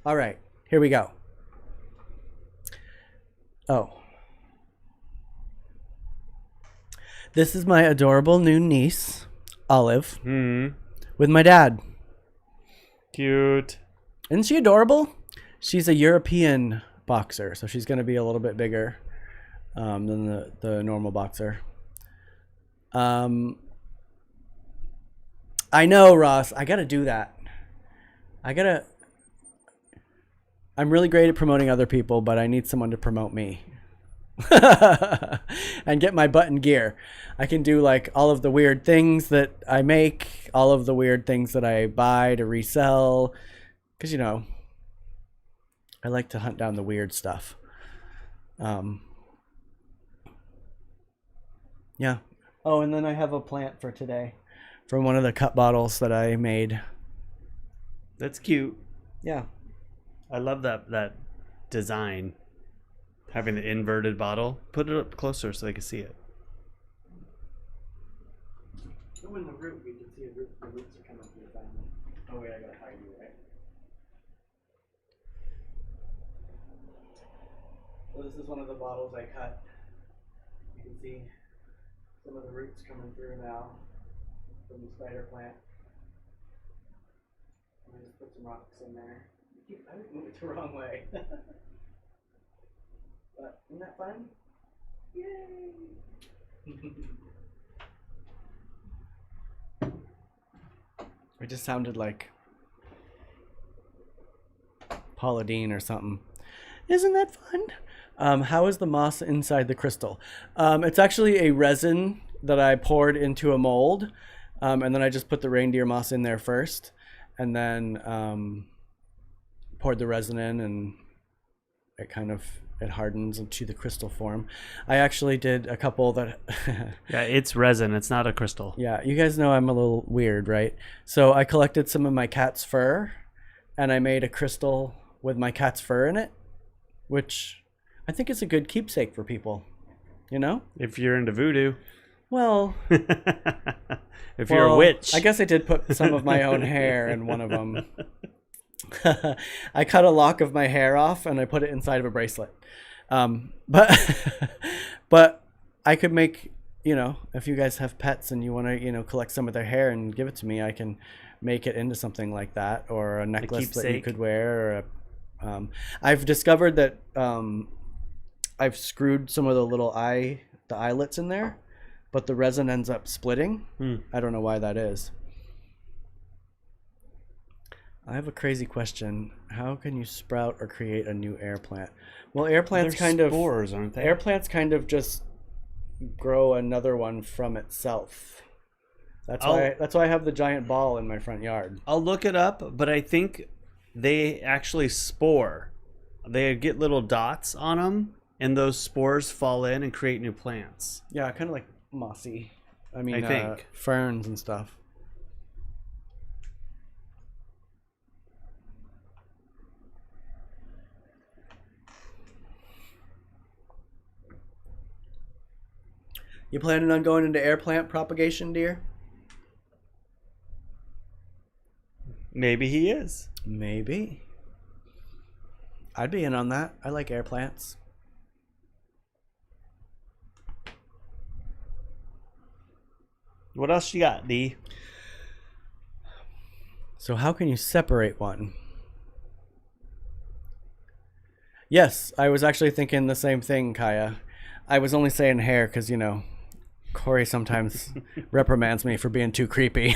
All right, here we go. Oh. This is my adorable new niece, Olive, with my dad. Cute. Isn't she adorable? She's a European boxer, so she's going to be a little bit bigger than the normal boxer. I know, Ross. I got to do that. I'm really great at promoting other people, but I need someone to promote me. And get my butt in gear. I can do like all of the weird things that I make, all of the weird things that I buy to resell, because you know I like to hunt down the weird stuff. Yeah. Oh, and then I have a plant for today from one of the cut bottles that I made. That's cute. Yeah. I love that design. Having the inverted bottle. Put it up closer so they can see it. Oh, in the root, we can see the roots are coming from the family. Oh wait, I gotta hide you, right? So this is one of the bottles I cut. You can see some of the roots coming through now from the spider plant. I just put some rocks in there. I would move it the wrong way. But isn't that fun? Yay! It just sounded like Paula Deen or something. Isn't that fun? How is the moss inside the crystal? It's actually a resin that I poured into a mold, and then I just put the reindeer moss in there first, and then poured the resin in, and it hardens into the crystal form. I actually did a couple that Yeah, it's resin. It's not a crystal. yeah, you guys know I'm a little weird, right? So I collected some of my cat's fur and I made a crystal with my cat's fur in it, which I think it's a good keepsake for people, you know? If you're into voodoo. Well, If you're a witch. I guess I did put some of my own hair in one of them. I cut a lock of my hair off and I put it inside of a bracelet. But but I could make, you know, if you guys have pets and you want to, you know, collect some of their hair and give it to me, I can make it into something like that, or a necklace that you could wear. Or I've discovered that I've screwed some of the eyelets in there, but the resin ends up splitting. I don't know why that is. I have a crazy question. How can you sprout or create a new air plant? Well, air plants spores, aren't they? Air plants kind of just grow another one from itself. That's why I have the giant ball in my front yard. I'll look it up, but I think they actually spore. They get little dots on them, and those spores fall in and create new plants. Yeah, kind of like mossy. I think ferns and stuff. You planning on going into air plant propagation, dear? Maybe he is. Maybe. I'd be in on that. I like air plants. What else you got, D? So how can you separate one? Yes, I was actually thinking the same thing, Kaya. I was only saying hair because, you know, Cory sometimes reprimands me for being too creepy.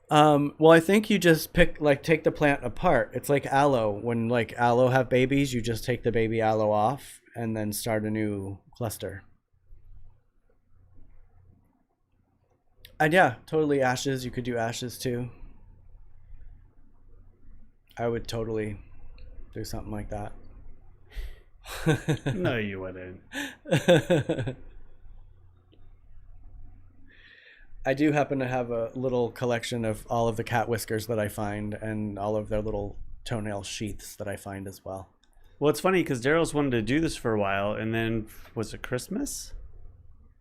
Well, I think you just take the plant apart. It's like aloe. When like aloe have babies, you just take the baby aloe off and then start a new cluster. And yeah, totally ashes. You could do ashes too. I would totally do something like that. No, you wouldn't. I do happen to have a little collection of all of the cat whiskers that I find and all of their little toenail sheaths that I find as well. Well, it's funny because Derrol's wanted to do this for a while, and then was it Christmas?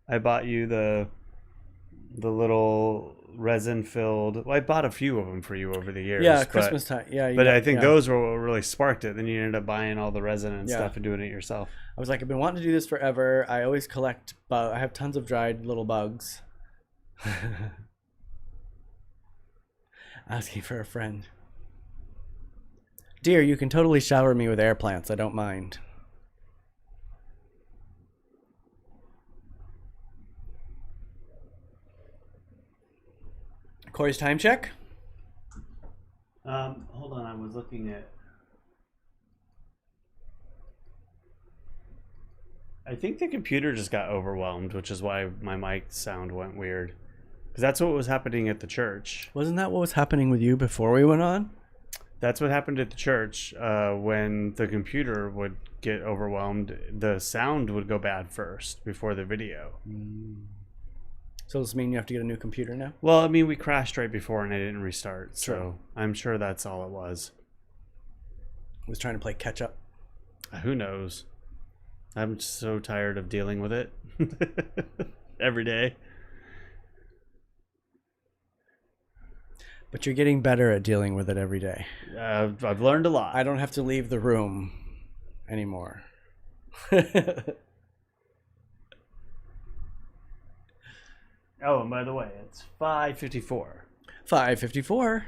I bought you the little resin filled. Well, I bought a few of them for you over the years. Yeah, Christmas time. Yeah, but I think those were what really sparked it. Then you ended up buying all the resin and stuff and doing it yourself. I was like, I've been wanting to do this forever. I always collect, I have tons of dried little bugs. Asking for a friend. Dear, you can totally shower me with air plants. I don't mind. Cory's time check? Hold on, I was looking at... I think the computer just got overwhelmed, which is why my mic sound went weird. Because that's what was happening at the church. Wasn't that what was happening with you before we went on? That's what happened at the church. When the computer would get overwhelmed, the sound would go bad first before the video. So does this mean you have to get a new computer now? Well, I mean, we crashed right before and I didn't restart. So I'm sure that's all it was. I was trying to play catch up. Who knows? I'm so tired of dealing with it every day. But you're getting better at dealing with it every day. I've learned a lot. I don't have to leave the room anymore. Oh, and by the way, it's 5:54. 5:54.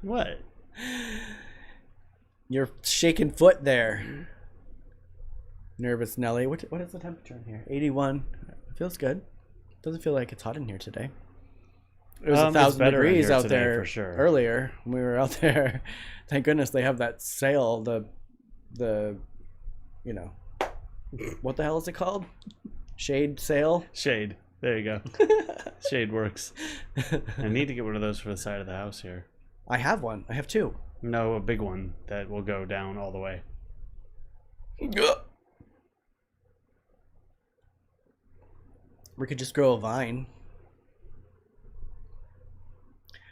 What? Your shaking foot there. Nervous Nelly. What is the temperature in here? 81. It feels good. Doesn't feel like it's hot in here today. It was 1,000 degrees out there for sure. Earlier when we were out there. Thank goodness they have that sail, the you know, what the hell is it called? Shade sail? Shade. There you go. Shade works. I need to get one of those for the side of the house here. I have one. I have two. No, a big one that will go down all the way. We could just grow a vine.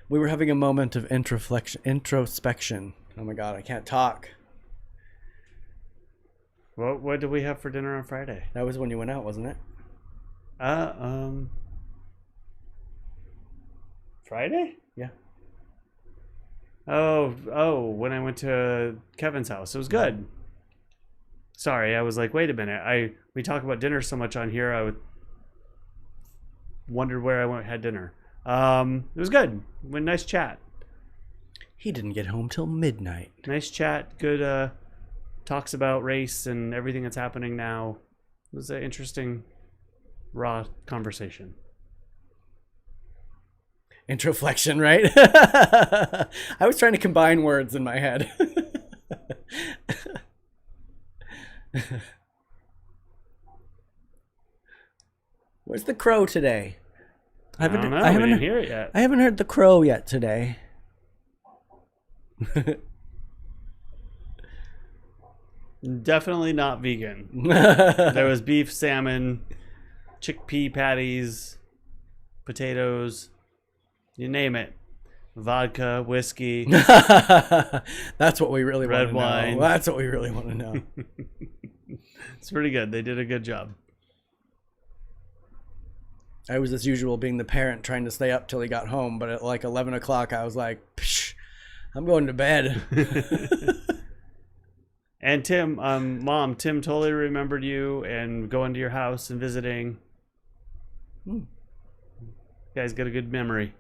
We were having a moment of introspection. Oh my god, I can't talk. What did we have for dinner on Friday? That was when you went out, wasn't it? Friday? Yeah. Oh, when I went to Kevin's house. It was good. Sorry, I was like, wait a minute. We talk about dinner so much on here, I wondered where I had dinner. It was good. Nice chat. He didn't get home till midnight. Nice chat. Good talks about race and everything that's happening now. It was an interesting, raw conversation. Introflexion, right? I was trying to combine words in my head. Where's the crow today? I don't know. We didn't hear it yet. I haven't heard the crow yet today. Definitely not vegan. There was beef, salmon, chickpea patties, potatoes, you name it. Vodka, whiskey. That's what we really want to know. Red wine. That's what we really want to know. It's pretty good. They did a good job. I was, as usual, being the parent trying to stay up till he got home, but at like 11 o'clock, I was like, psh, I'm going to bed. And Tim, Mom, Tim totally remembered you and going to your house and visiting. You guys got a good memory.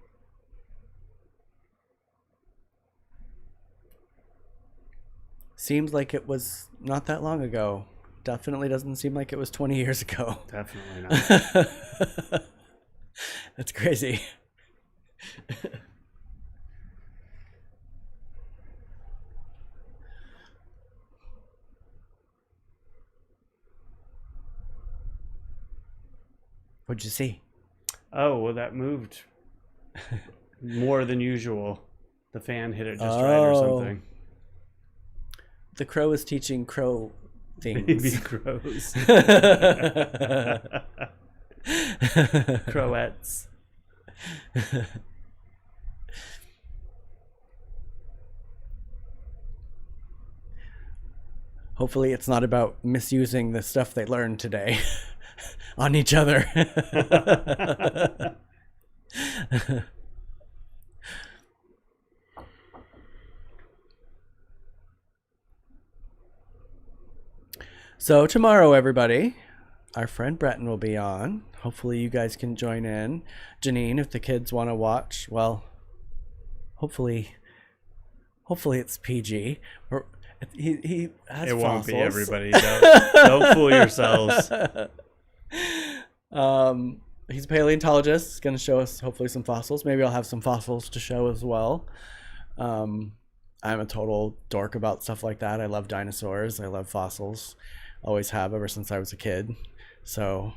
Seems like it was not that long ago. Definitely doesn't seem like it was 20 years ago. Definitely not. That's crazy. What'd you see? Oh, well, that moved more than usual. The fan hit it just right or something. The crow is teaching crow things. Baby crows. Crowettes. Hopefully it's not about misusing the stuff they learned today on each other. So tomorrow, everybody, our friend Breton will be on. Hopefully you guys can join in. Janine, if the kids want to watch, well, hopefully it's PG. Or he has It fossils. won't be everybody. Don't fool yourselves. He's a paleontologist. He's going to show us hopefully some fossils. Maybe I'll have some fossils to show as well. I'm a total dork about stuff like that. I love dinosaurs. I love fossils. Always have ever since I was a kid. So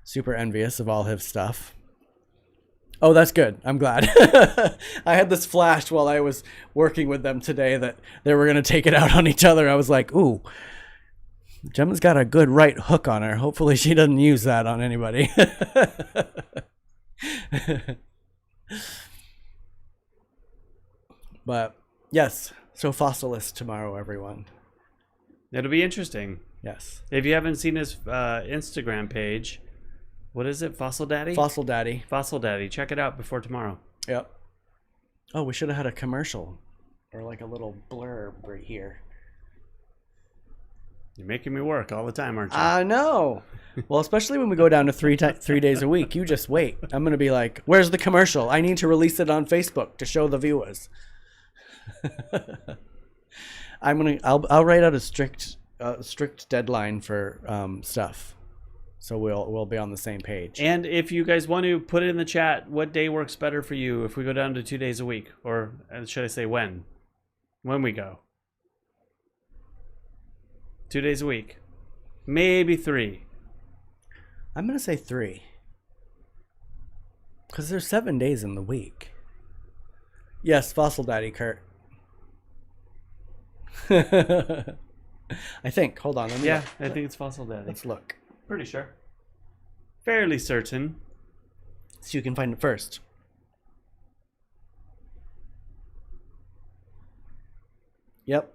super envious of all his stuff. Oh, that's good. I'm glad. I had this flash while I was working with them today that they were going to take it out on each other. I was like, ooh, Gemma's got a good right hook on her. Hopefully she doesn't use that on anybody. But yes, so Fossilist tomorrow, everyone. It'll be interesting. Yes. If you haven't seen his Instagram page, what is it? Fossil Daddy? Fossil Daddy. Fossil Daddy. Check it out before tomorrow. Yep. Oh, we should have had a commercial or like a little blurb right here. You're making me work all the time, aren't you? I know. Well, especially when we go down to 3 days a week. You just wait. I'm going to be like, where's the commercial? I need to release it on Facebook to show the viewers. I'll write out a strict deadline for stuff, so we'll be on the same page. And if you guys want to put it in the chat, what day works better for you? If we go down to 2 days a week, or should I say when we go? 2 days a week, maybe 3. I'm gonna say 3, because there's 7 days in the week. Yes, Fossil Daddy, Kurt. I think. Hold on. Let me Yeah, look. I think it's Fossil Daddy. Let's look. Pretty sure. Fairly certain. So you can find it first. Yep.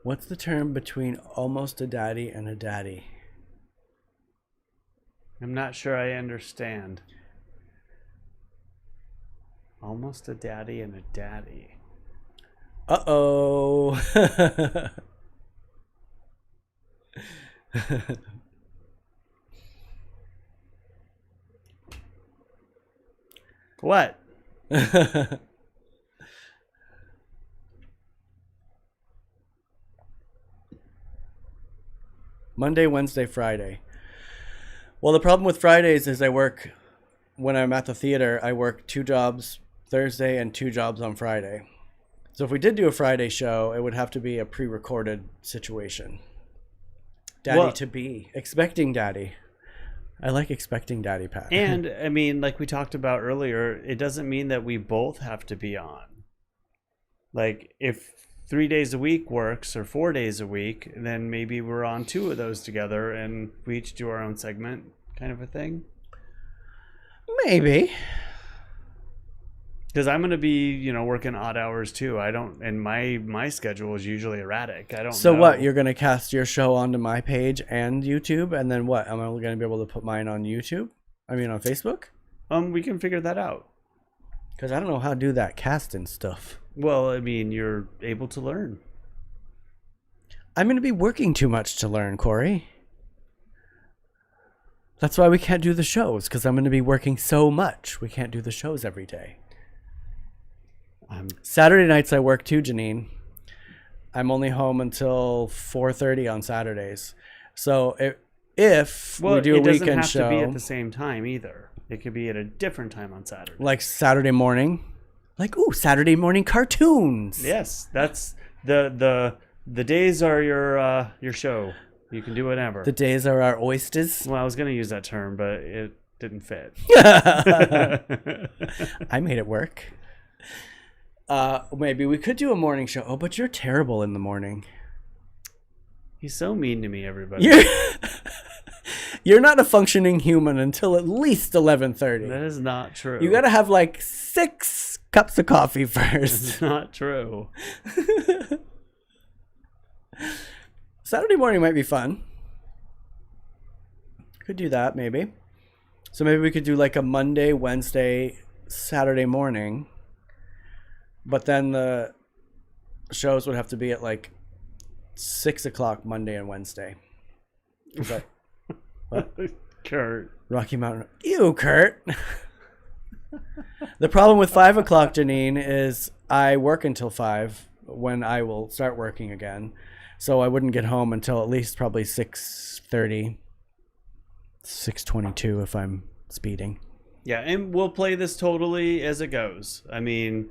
What's the term between almost a daddy and a daddy? I'm not sure I understand. Almost a daddy and a daddy. Uh-oh. What? Monday, Wednesday, Friday. Well, the problem with Fridays is when I'm at the theater, I work 2 jobs Thursday and 2 jobs on Friday. So if we did do a Friday show, it would have to be a pre-recorded situation. Daddy to be. Expecting daddy. I like expecting daddy, Pat. And, I mean, like we talked about earlier, it doesn't mean that we both have to be on. Like, if 3 days a week works or 4 days a week, then maybe we're on 2 of those together and we each do our own segment, kind of a thing. Maybe. Because I'm going to be, working odd hours too. And my schedule is usually erratic. I don't So know. what? You're going to cast your show onto my page and YouTube, and then what? Am I going to be able to put mine on YouTube? I mean, on Facebook? We can figure that out. Because I don't know how to do that casting stuff. Well, I mean, you're able to learn. I'm going to be working too much to learn, Cory. That's why we can't do the shows, because I'm going to be working so much. We can't do the shows every day. Saturday nights I work too, Janine. I'm only home until 4:30 on Saturdays. So if we do a weekend show, it doesn't have to be at the same time either. It could be at a different time on Saturday. Like Saturday morning, Saturday morning cartoons. Yes, that's the days are your show. You can do whatever. The days are our oysters. Well, I was going to use that term, but it didn't fit. I made it work. Maybe we could do a morning show. Oh, but you're terrible in the morning. He's so mean to me, everybody. You're not a functioning human until at least 11:30. That is not true. You got to have like 6 cups of coffee first. That's not true. Saturday morning might be fun. Could do that, maybe. So maybe we could do like a Monday, Wednesday, Saturday morning. But then the shows would have to be at like 6 o'clock Monday and Wednesday. Is that what? Kurt. Rocky Mountain. Ew, Kurt. The problem with 5 o'clock, Janine, is I work until 5 when I will start working again. So I wouldn't get home until at least probably 6:30, 6:22 if I'm speeding. Yeah, and we'll play this totally as it goes. I mean,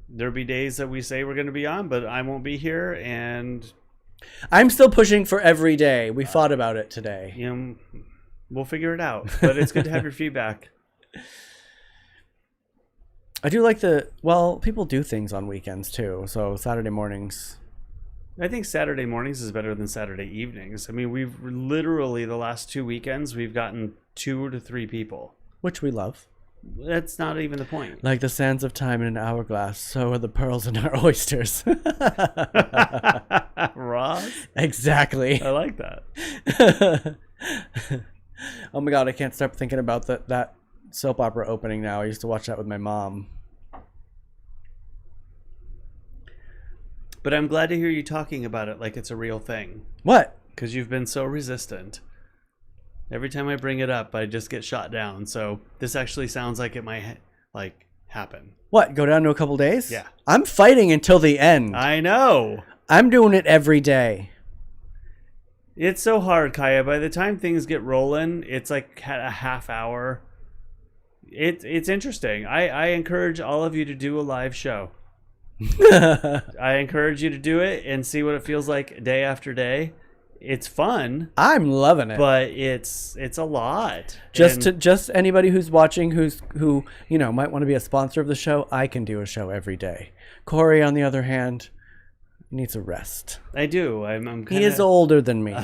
there'll be days that we say we're going to be on, but I won't be here, and I'm still pushing for every day. We fought about it today. We'll figure it out. But it's good to have your feedback. I do like people do things on weekends too. So Saturday mornings. I think Saturday mornings is better than Saturday evenings. I mean, we've literally the last 2 weekends, we've gotten 2 to 3 people. Which we love. That's not even the point. Like the sands of time in an hourglass, so are the pearls in our oysters. Ross? Exactly. I like that. Oh my God, I can't stop thinking about that soap opera opening now. I used to watch that with my mom. But I'm glad to hear you talking about it like it's a real thing. What? Because you've been so resistant. Every time I bring it up, I just get shot down. So this actually sounds like it might happen. What? Go down to a couple days? Yeah. I'm fighting until the end. I know. I'm doing it every day. It's so hard, Kaya. By the time things get rolling, it's like a half hour. It's interesting. I encourage all of you to do a live show. I encourage you to do it and see what it feels like day after day. it's fun, I'm loving it. but it's a lot. Just anybody who's watching who might want to be a sponsor of the show, I can do a show every day. Cory, on the other hand, needs a rest. I do. I'm kinda... He is older than me.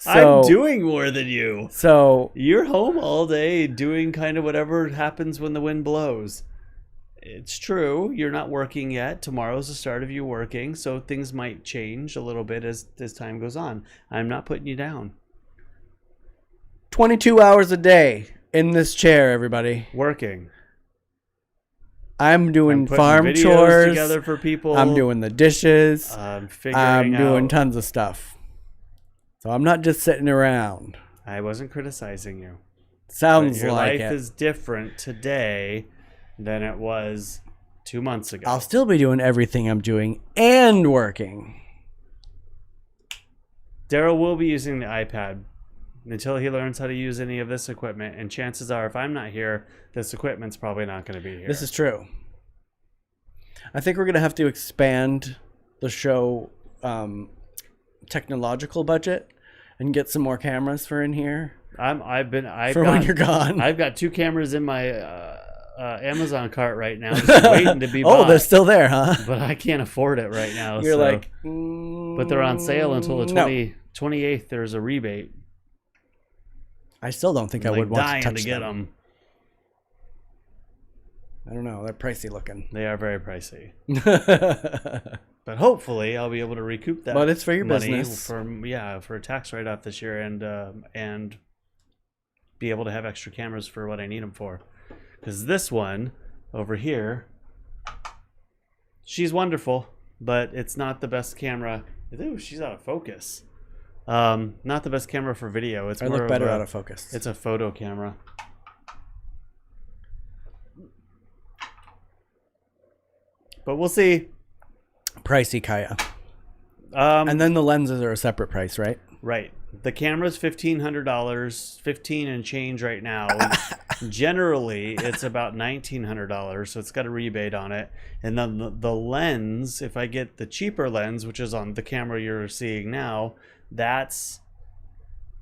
I'm doing more than you. So you're home all day doing kind of whatever happens when the wind blows. It's true. You're not working yet. Tomorrow's the start of you working, so things might change a little bit as time goes on. I'm not putting you down. 22 hours a day in this chair, everybody. Working. I'm doing putting farm videos chores together for people. I'm doing the dishes. I'm doing out. tons of stuff. So I'm not just sitting around. I wasn't criticizing you. Sounds your like life it. is different today than it was 2 months ago. I'll still be doing everything I'm doing and working. Derrol will be using the iPad until he learns how to use any of this equipment. And chances are, if I'm not here, this equipment's probably not going to be here. This is true. I think we're going to have to expand the show technological budget and get some more cameras for in here. When you're gone. I've got 2 cameras in my Amazon cart right now, just waiting to be bought. Oh, they're still there, huh? But I can't afford it right now. You're like, but they're on sale until the 28th. There's a rebate. I still don't think I would want to touch get them. I don't know. They're pricey looking. They are very pricey. But hopefully I'll be able to recoup that. But it's for your money business. For a tax write-off this year and be able to have extra cameras for what I need them for. Because this one over here, she's wonderful, but it's not the best camera. Ooh, she's out of focus. Not the best camera for video. It's I more look better out of focus. It's a photo camera. But we'll see. Pricey, Kaya. And then the lenses are a separate price, right? Right. The camera's $1,500, $15 and change right now. Generally, it's about $1,900, so it's got a rebate on it. And then the lens, if I get the cheaper lens, which is on the camera you're seeing now, that's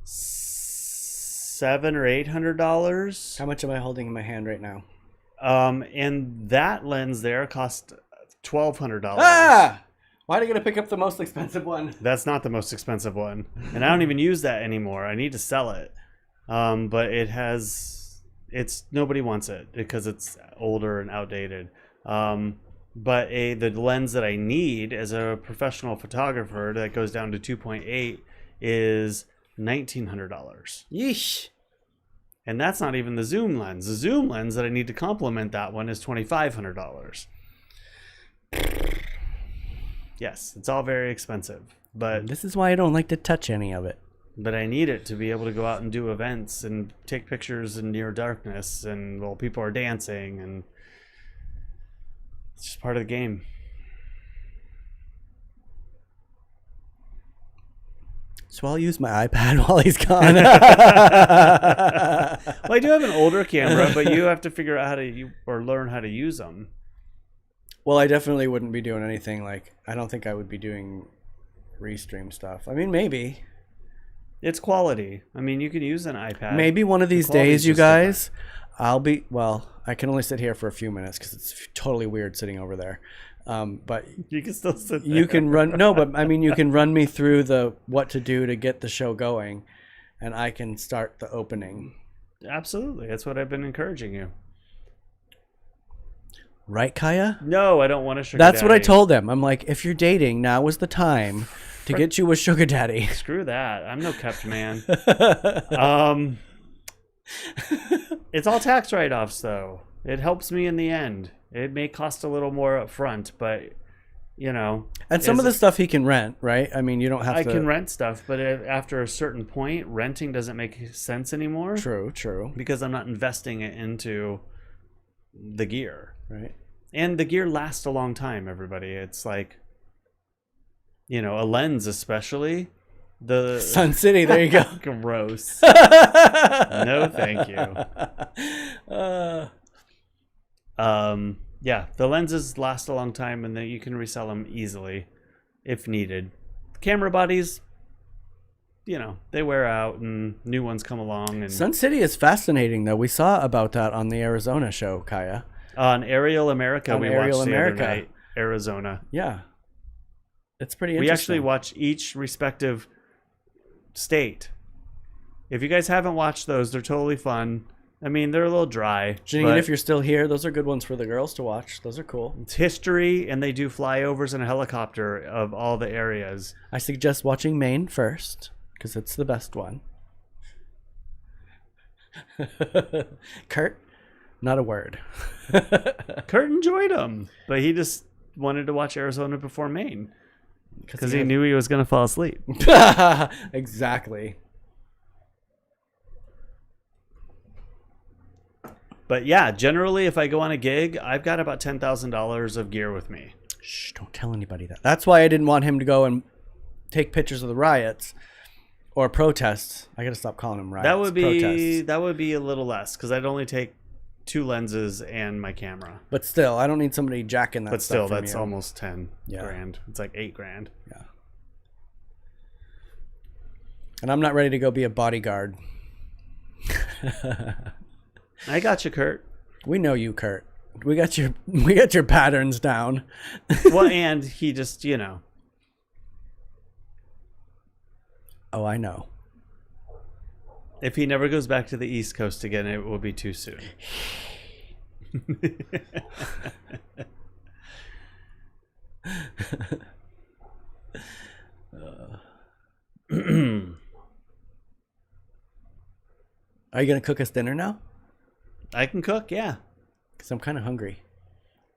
$700 or $800. How much am I holding in my hand right now? And that lens there cost $1,200. Ah! Why are you going to pick up the most expensive one? That's not the most expensive one. And I don't even use that anymore. I need to sell it. But nobody wants it because it's older and outdated. But the lens that I need as a professional photographer that goes down to 2.8 is $1,900. Yeesh. And that's not even the zoom lens. The zoom lens that I need to complement that one is $2,500. Yes, it's all very expensive, but this is why I don't like to touch any of it. But I need it to be able to go out and do events and take pictures in near darkness and while people are dancing, and it's just part of the game. So I'll use my iPad while he's gone. Well, I do have an older camera, but you have to figure out how to learn how to use them. Well, I definitely wouldn't be doing anything I don't think I would be doing restream stuff. I mean, maybe. It's quality. I mean, you can use an iPad. Maybe one of these days, you guys, I can only sit here for a few minutes because it's totally weird sitting over there. But you can still sit there. You can run, you can run me through what to do to get the show going, and I can start the opening. Absolutely. That's what I've been encouraging you. Right, Kaya? No, I don't want a sugar That's daddy. what I told them. I'm like, if you're dating, now is the time to get you a sugar daddy. Screw that. I'm no kept man. It's all tax write-offs, though. It helps me in the end. It may cost a little more up front, but, And some of the stuff he can rent, right? I mean, you don't have to... I can rent stuff, but after a certain point, renting doesn't make sense anymore. True. Because I'm not investing it into the gear. Right. And the gear lasts a long time, everybody. It's like, a lens especially. The Sun City, there you go. Gross. No, thank you. Yeah, the lenses last a long time, and then you can resell them easily if needed. Camera bodies, they wear out and new ones come along. And Sun City is fascinating, though. We saw about that on the Arizona show, Kaya. On Aerial America, On we Aerial watched America. the other night, Arizona. Yeah. It's pretty We interesting. actually watch each respective state. If you guys haven't watched those, they're totally fun. I mean, they're a little dry. Janine, but if you're still here, those are good ones for the girls to watch. Those are cool. it's history, and they do flyovers in a helicopter of all the areas. I suggest watching Maine first, because it's the best one. Kurt, not a word. Kurt enjoyed them, but he just wanted to watch Arizona before Maine because he knew he was going to fall asleep. Exactly. But yeah, generally, if I go on a gig, I've got about $10,000 of gear with me. Shh, don't tell anybody that. That's why I didn't want him to go and take pictures of the riots or protests. I got to stop calling them riots. That would be a little less because I'd only take 2 lenses and my camera. But still, I don't need somebody jacking that. But stuff still, from that's you. almost 10 grand. It's like 8 grand. Yeah. And I'm not ready to go be a bodyguard. I got you, Kurt. We know you, Kurt. We got your patterns down. Well, and he just, Oh, I know. If he never goes back to the East Coast again, it will be too soon. Are you going to cook us dinner now? I can cook, yeah. Because I'm kind of hungry.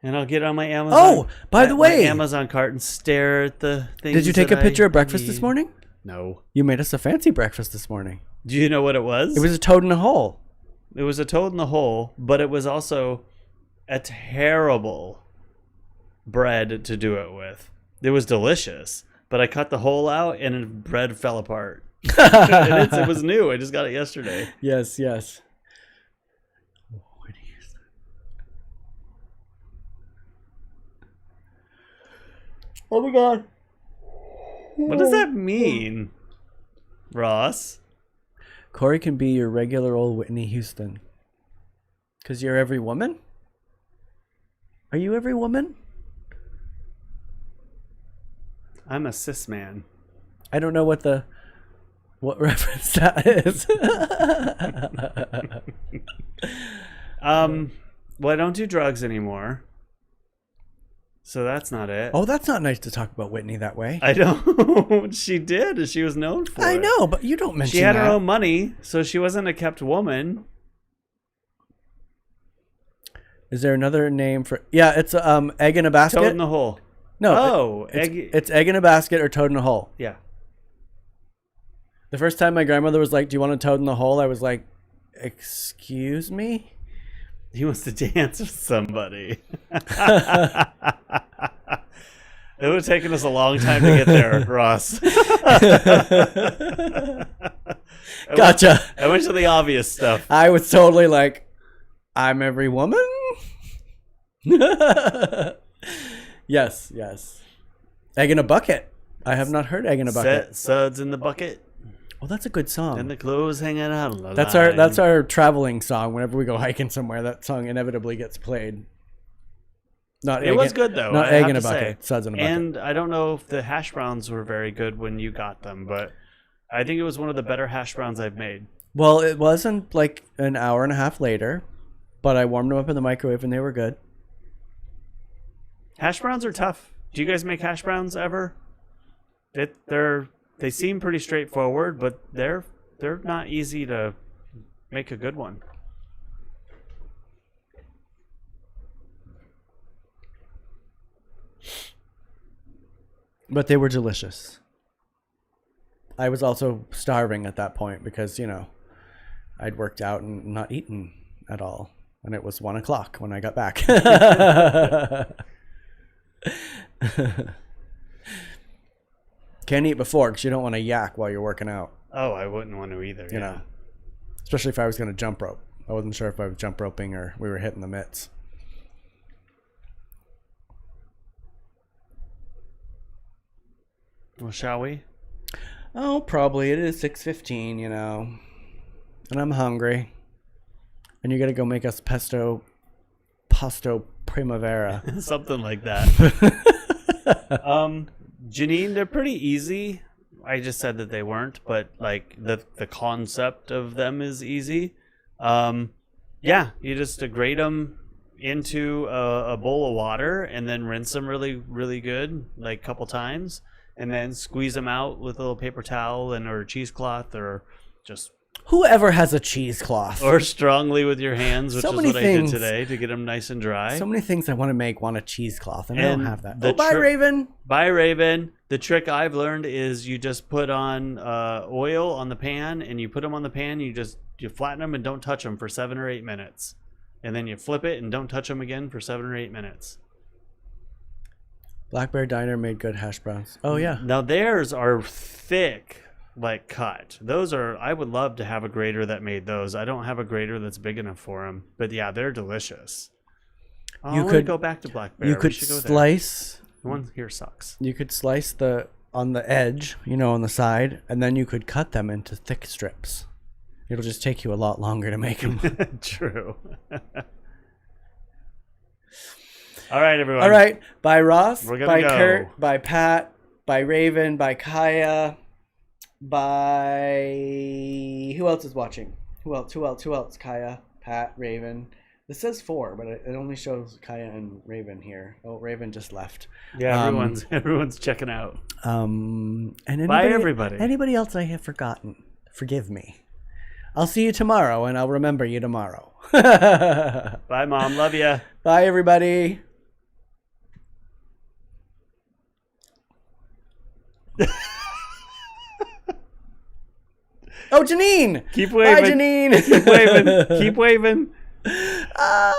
And I'll get on my Amazon. Oh, by the way. My Amazon cart and stare at the things. Did you take a picture of breakfast this morning? No. You made us a fancy breakfast this morning. Do you know what it was? It was a toad in a hole. It was a toad in the hole, but it was also a terrible bread to do it with. It was delicious, but I cut the hole out and the bread fell apart. And it was new. I just got it yesterday. Yes. Oh my God. What does that mean, Ross? Cory can be your regular old Whitney Houston. Because you're every woman? Are you every woman? I'm a cis man. I don't know what reference that is. Well, I don't do drugs anymore. So that's not it. Oh, that's not nice to talk about Whitney that way. I don't. She did. She was known for it. I know, but you don't mention She had that. her own money, so she wasn't a kept woman. Is there another name for... Yeah, it's egg in a basket. Toad in the hole. No. It's egg in a basket or toad in a hole. Yeah. The first time my grandmother was like, "Do you want a toad in the hole?" I was like, "Excuse me?" He wants to dance with somebody. It would have taken us a long time to get there, Ross. Gotcha. I went to the obvious stuff. I was totally like, "I'm every woman." Yes. Egg in a bucket. I have not heard egg in a bucket. Suds in the bucket. Well, that's a good song. And the clothes hanging out on the That's line. our traveling song. Whenever we go hiking somewhere, that song inevitably gets played. It was good though. Not I egg have in a to bucket. say. Suds in a bucket. And I don't know if the hash browns were very good when you got them, but I think it was one of the better hash browns I've made. Well, it wasn't like an hour and a half later, but I warmed them up in the microwave and they were good. Hash browns are tough. Do you guys make hash browns ever? They seem pretty straightforward, but they're not easy to make a good one. But they were delicious. I was also starving at that point because, I'd worked out and not eaten at all. And it was 1:00 when I got back. Can't eat before because you don't want to yak while you're working out. Oh, I wouldn't want to either. You know, especially if I was going to jump rope. I wasn't sure if I was jump roping or we were hitting the mitts. Well, shall we? Oh, probably. It is 6:15, you know. And I'm hungry. And you're going to go make us pasto primavera. Something like that. Janine, they're pretty easy. I just said that they weren't, but like the concept of them is easy. Yeah, you just grate them into a bowl of water and then rinse them really, really good, like a couple times, and then squeeze them out with a little paper towel or cheesecloth or just... Whoever has a cheesecloth. Or strongly with your hands, which So is many what I did things. today to get them nice and dry. So many things I want to make want a cheesecloth, and I And don't have that. the Bye, Raven. Bye, Raven. The trick I've learned is you just put on oil on the pan, and you put them on the pan. You flatten them and don't touch them for 7 or 8 minutes, and then you flip it and don't touch them again for 7 or 8 minutes. Black Bear Diner made good hash browns. Oh yeah. Now theirs are thick, like cut. Those are. I would love to have a grater that made those. I don't have a grater that's big enough for them, but yeah, they're delicious. Oh, You I could wanna go back to Black Bear. You We could should go there. slice. The one here sucks. You could slice on the edge, on the side, and then you could cut them into thick strips. It'll just take you a lot longer to make them. True. All right, everyone. All right. Bye, Ross. We're gonna Bye, go. Kurt. Bye, Pat. Bye, Raven. Bye, Kaya. Bye. Who else is watching? Who else? Kaya, Pat, Raven. This says 4, but it only shows Kaya and Raven here. Oh, Raven just left. Yeah, everyone's checking out. And Bye, everybody. Anybody else I have forgotten, forgive me. I'll see you tomorrow, and I'll remember you tomorrow. Bye, Mom. Love ya. Bye, everybody. Oh, Janine! Keep waving. Bye, Janine! Keep waving. Keep waving. Ah.